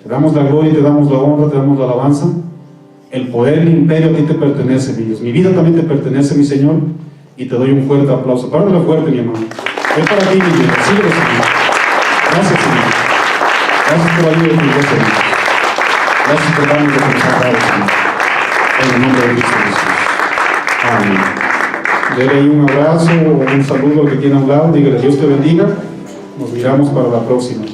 Te damos la gloria, te damos la honra, te damos la alabanza. El poder, el imperio a ti te pertenece, mi Dios. Mi vida también te pertenece, mi Señor. Y te doy un fuerte aplauso. Párale fuerte, mi hermano. Es para ti, mi Dios. Síguelo, Señor. Gracias, Señor. Gracias por la vida de tu Dios, Señor. Gracias por darnos lo que nos ha dado, Señor. En el nombre de Cristo Jesús. Amén. Dele ahí un abrazo o un saludo al que tiene a un lado. Dígale, Dios te bendiga. Nos miramos para la próxima.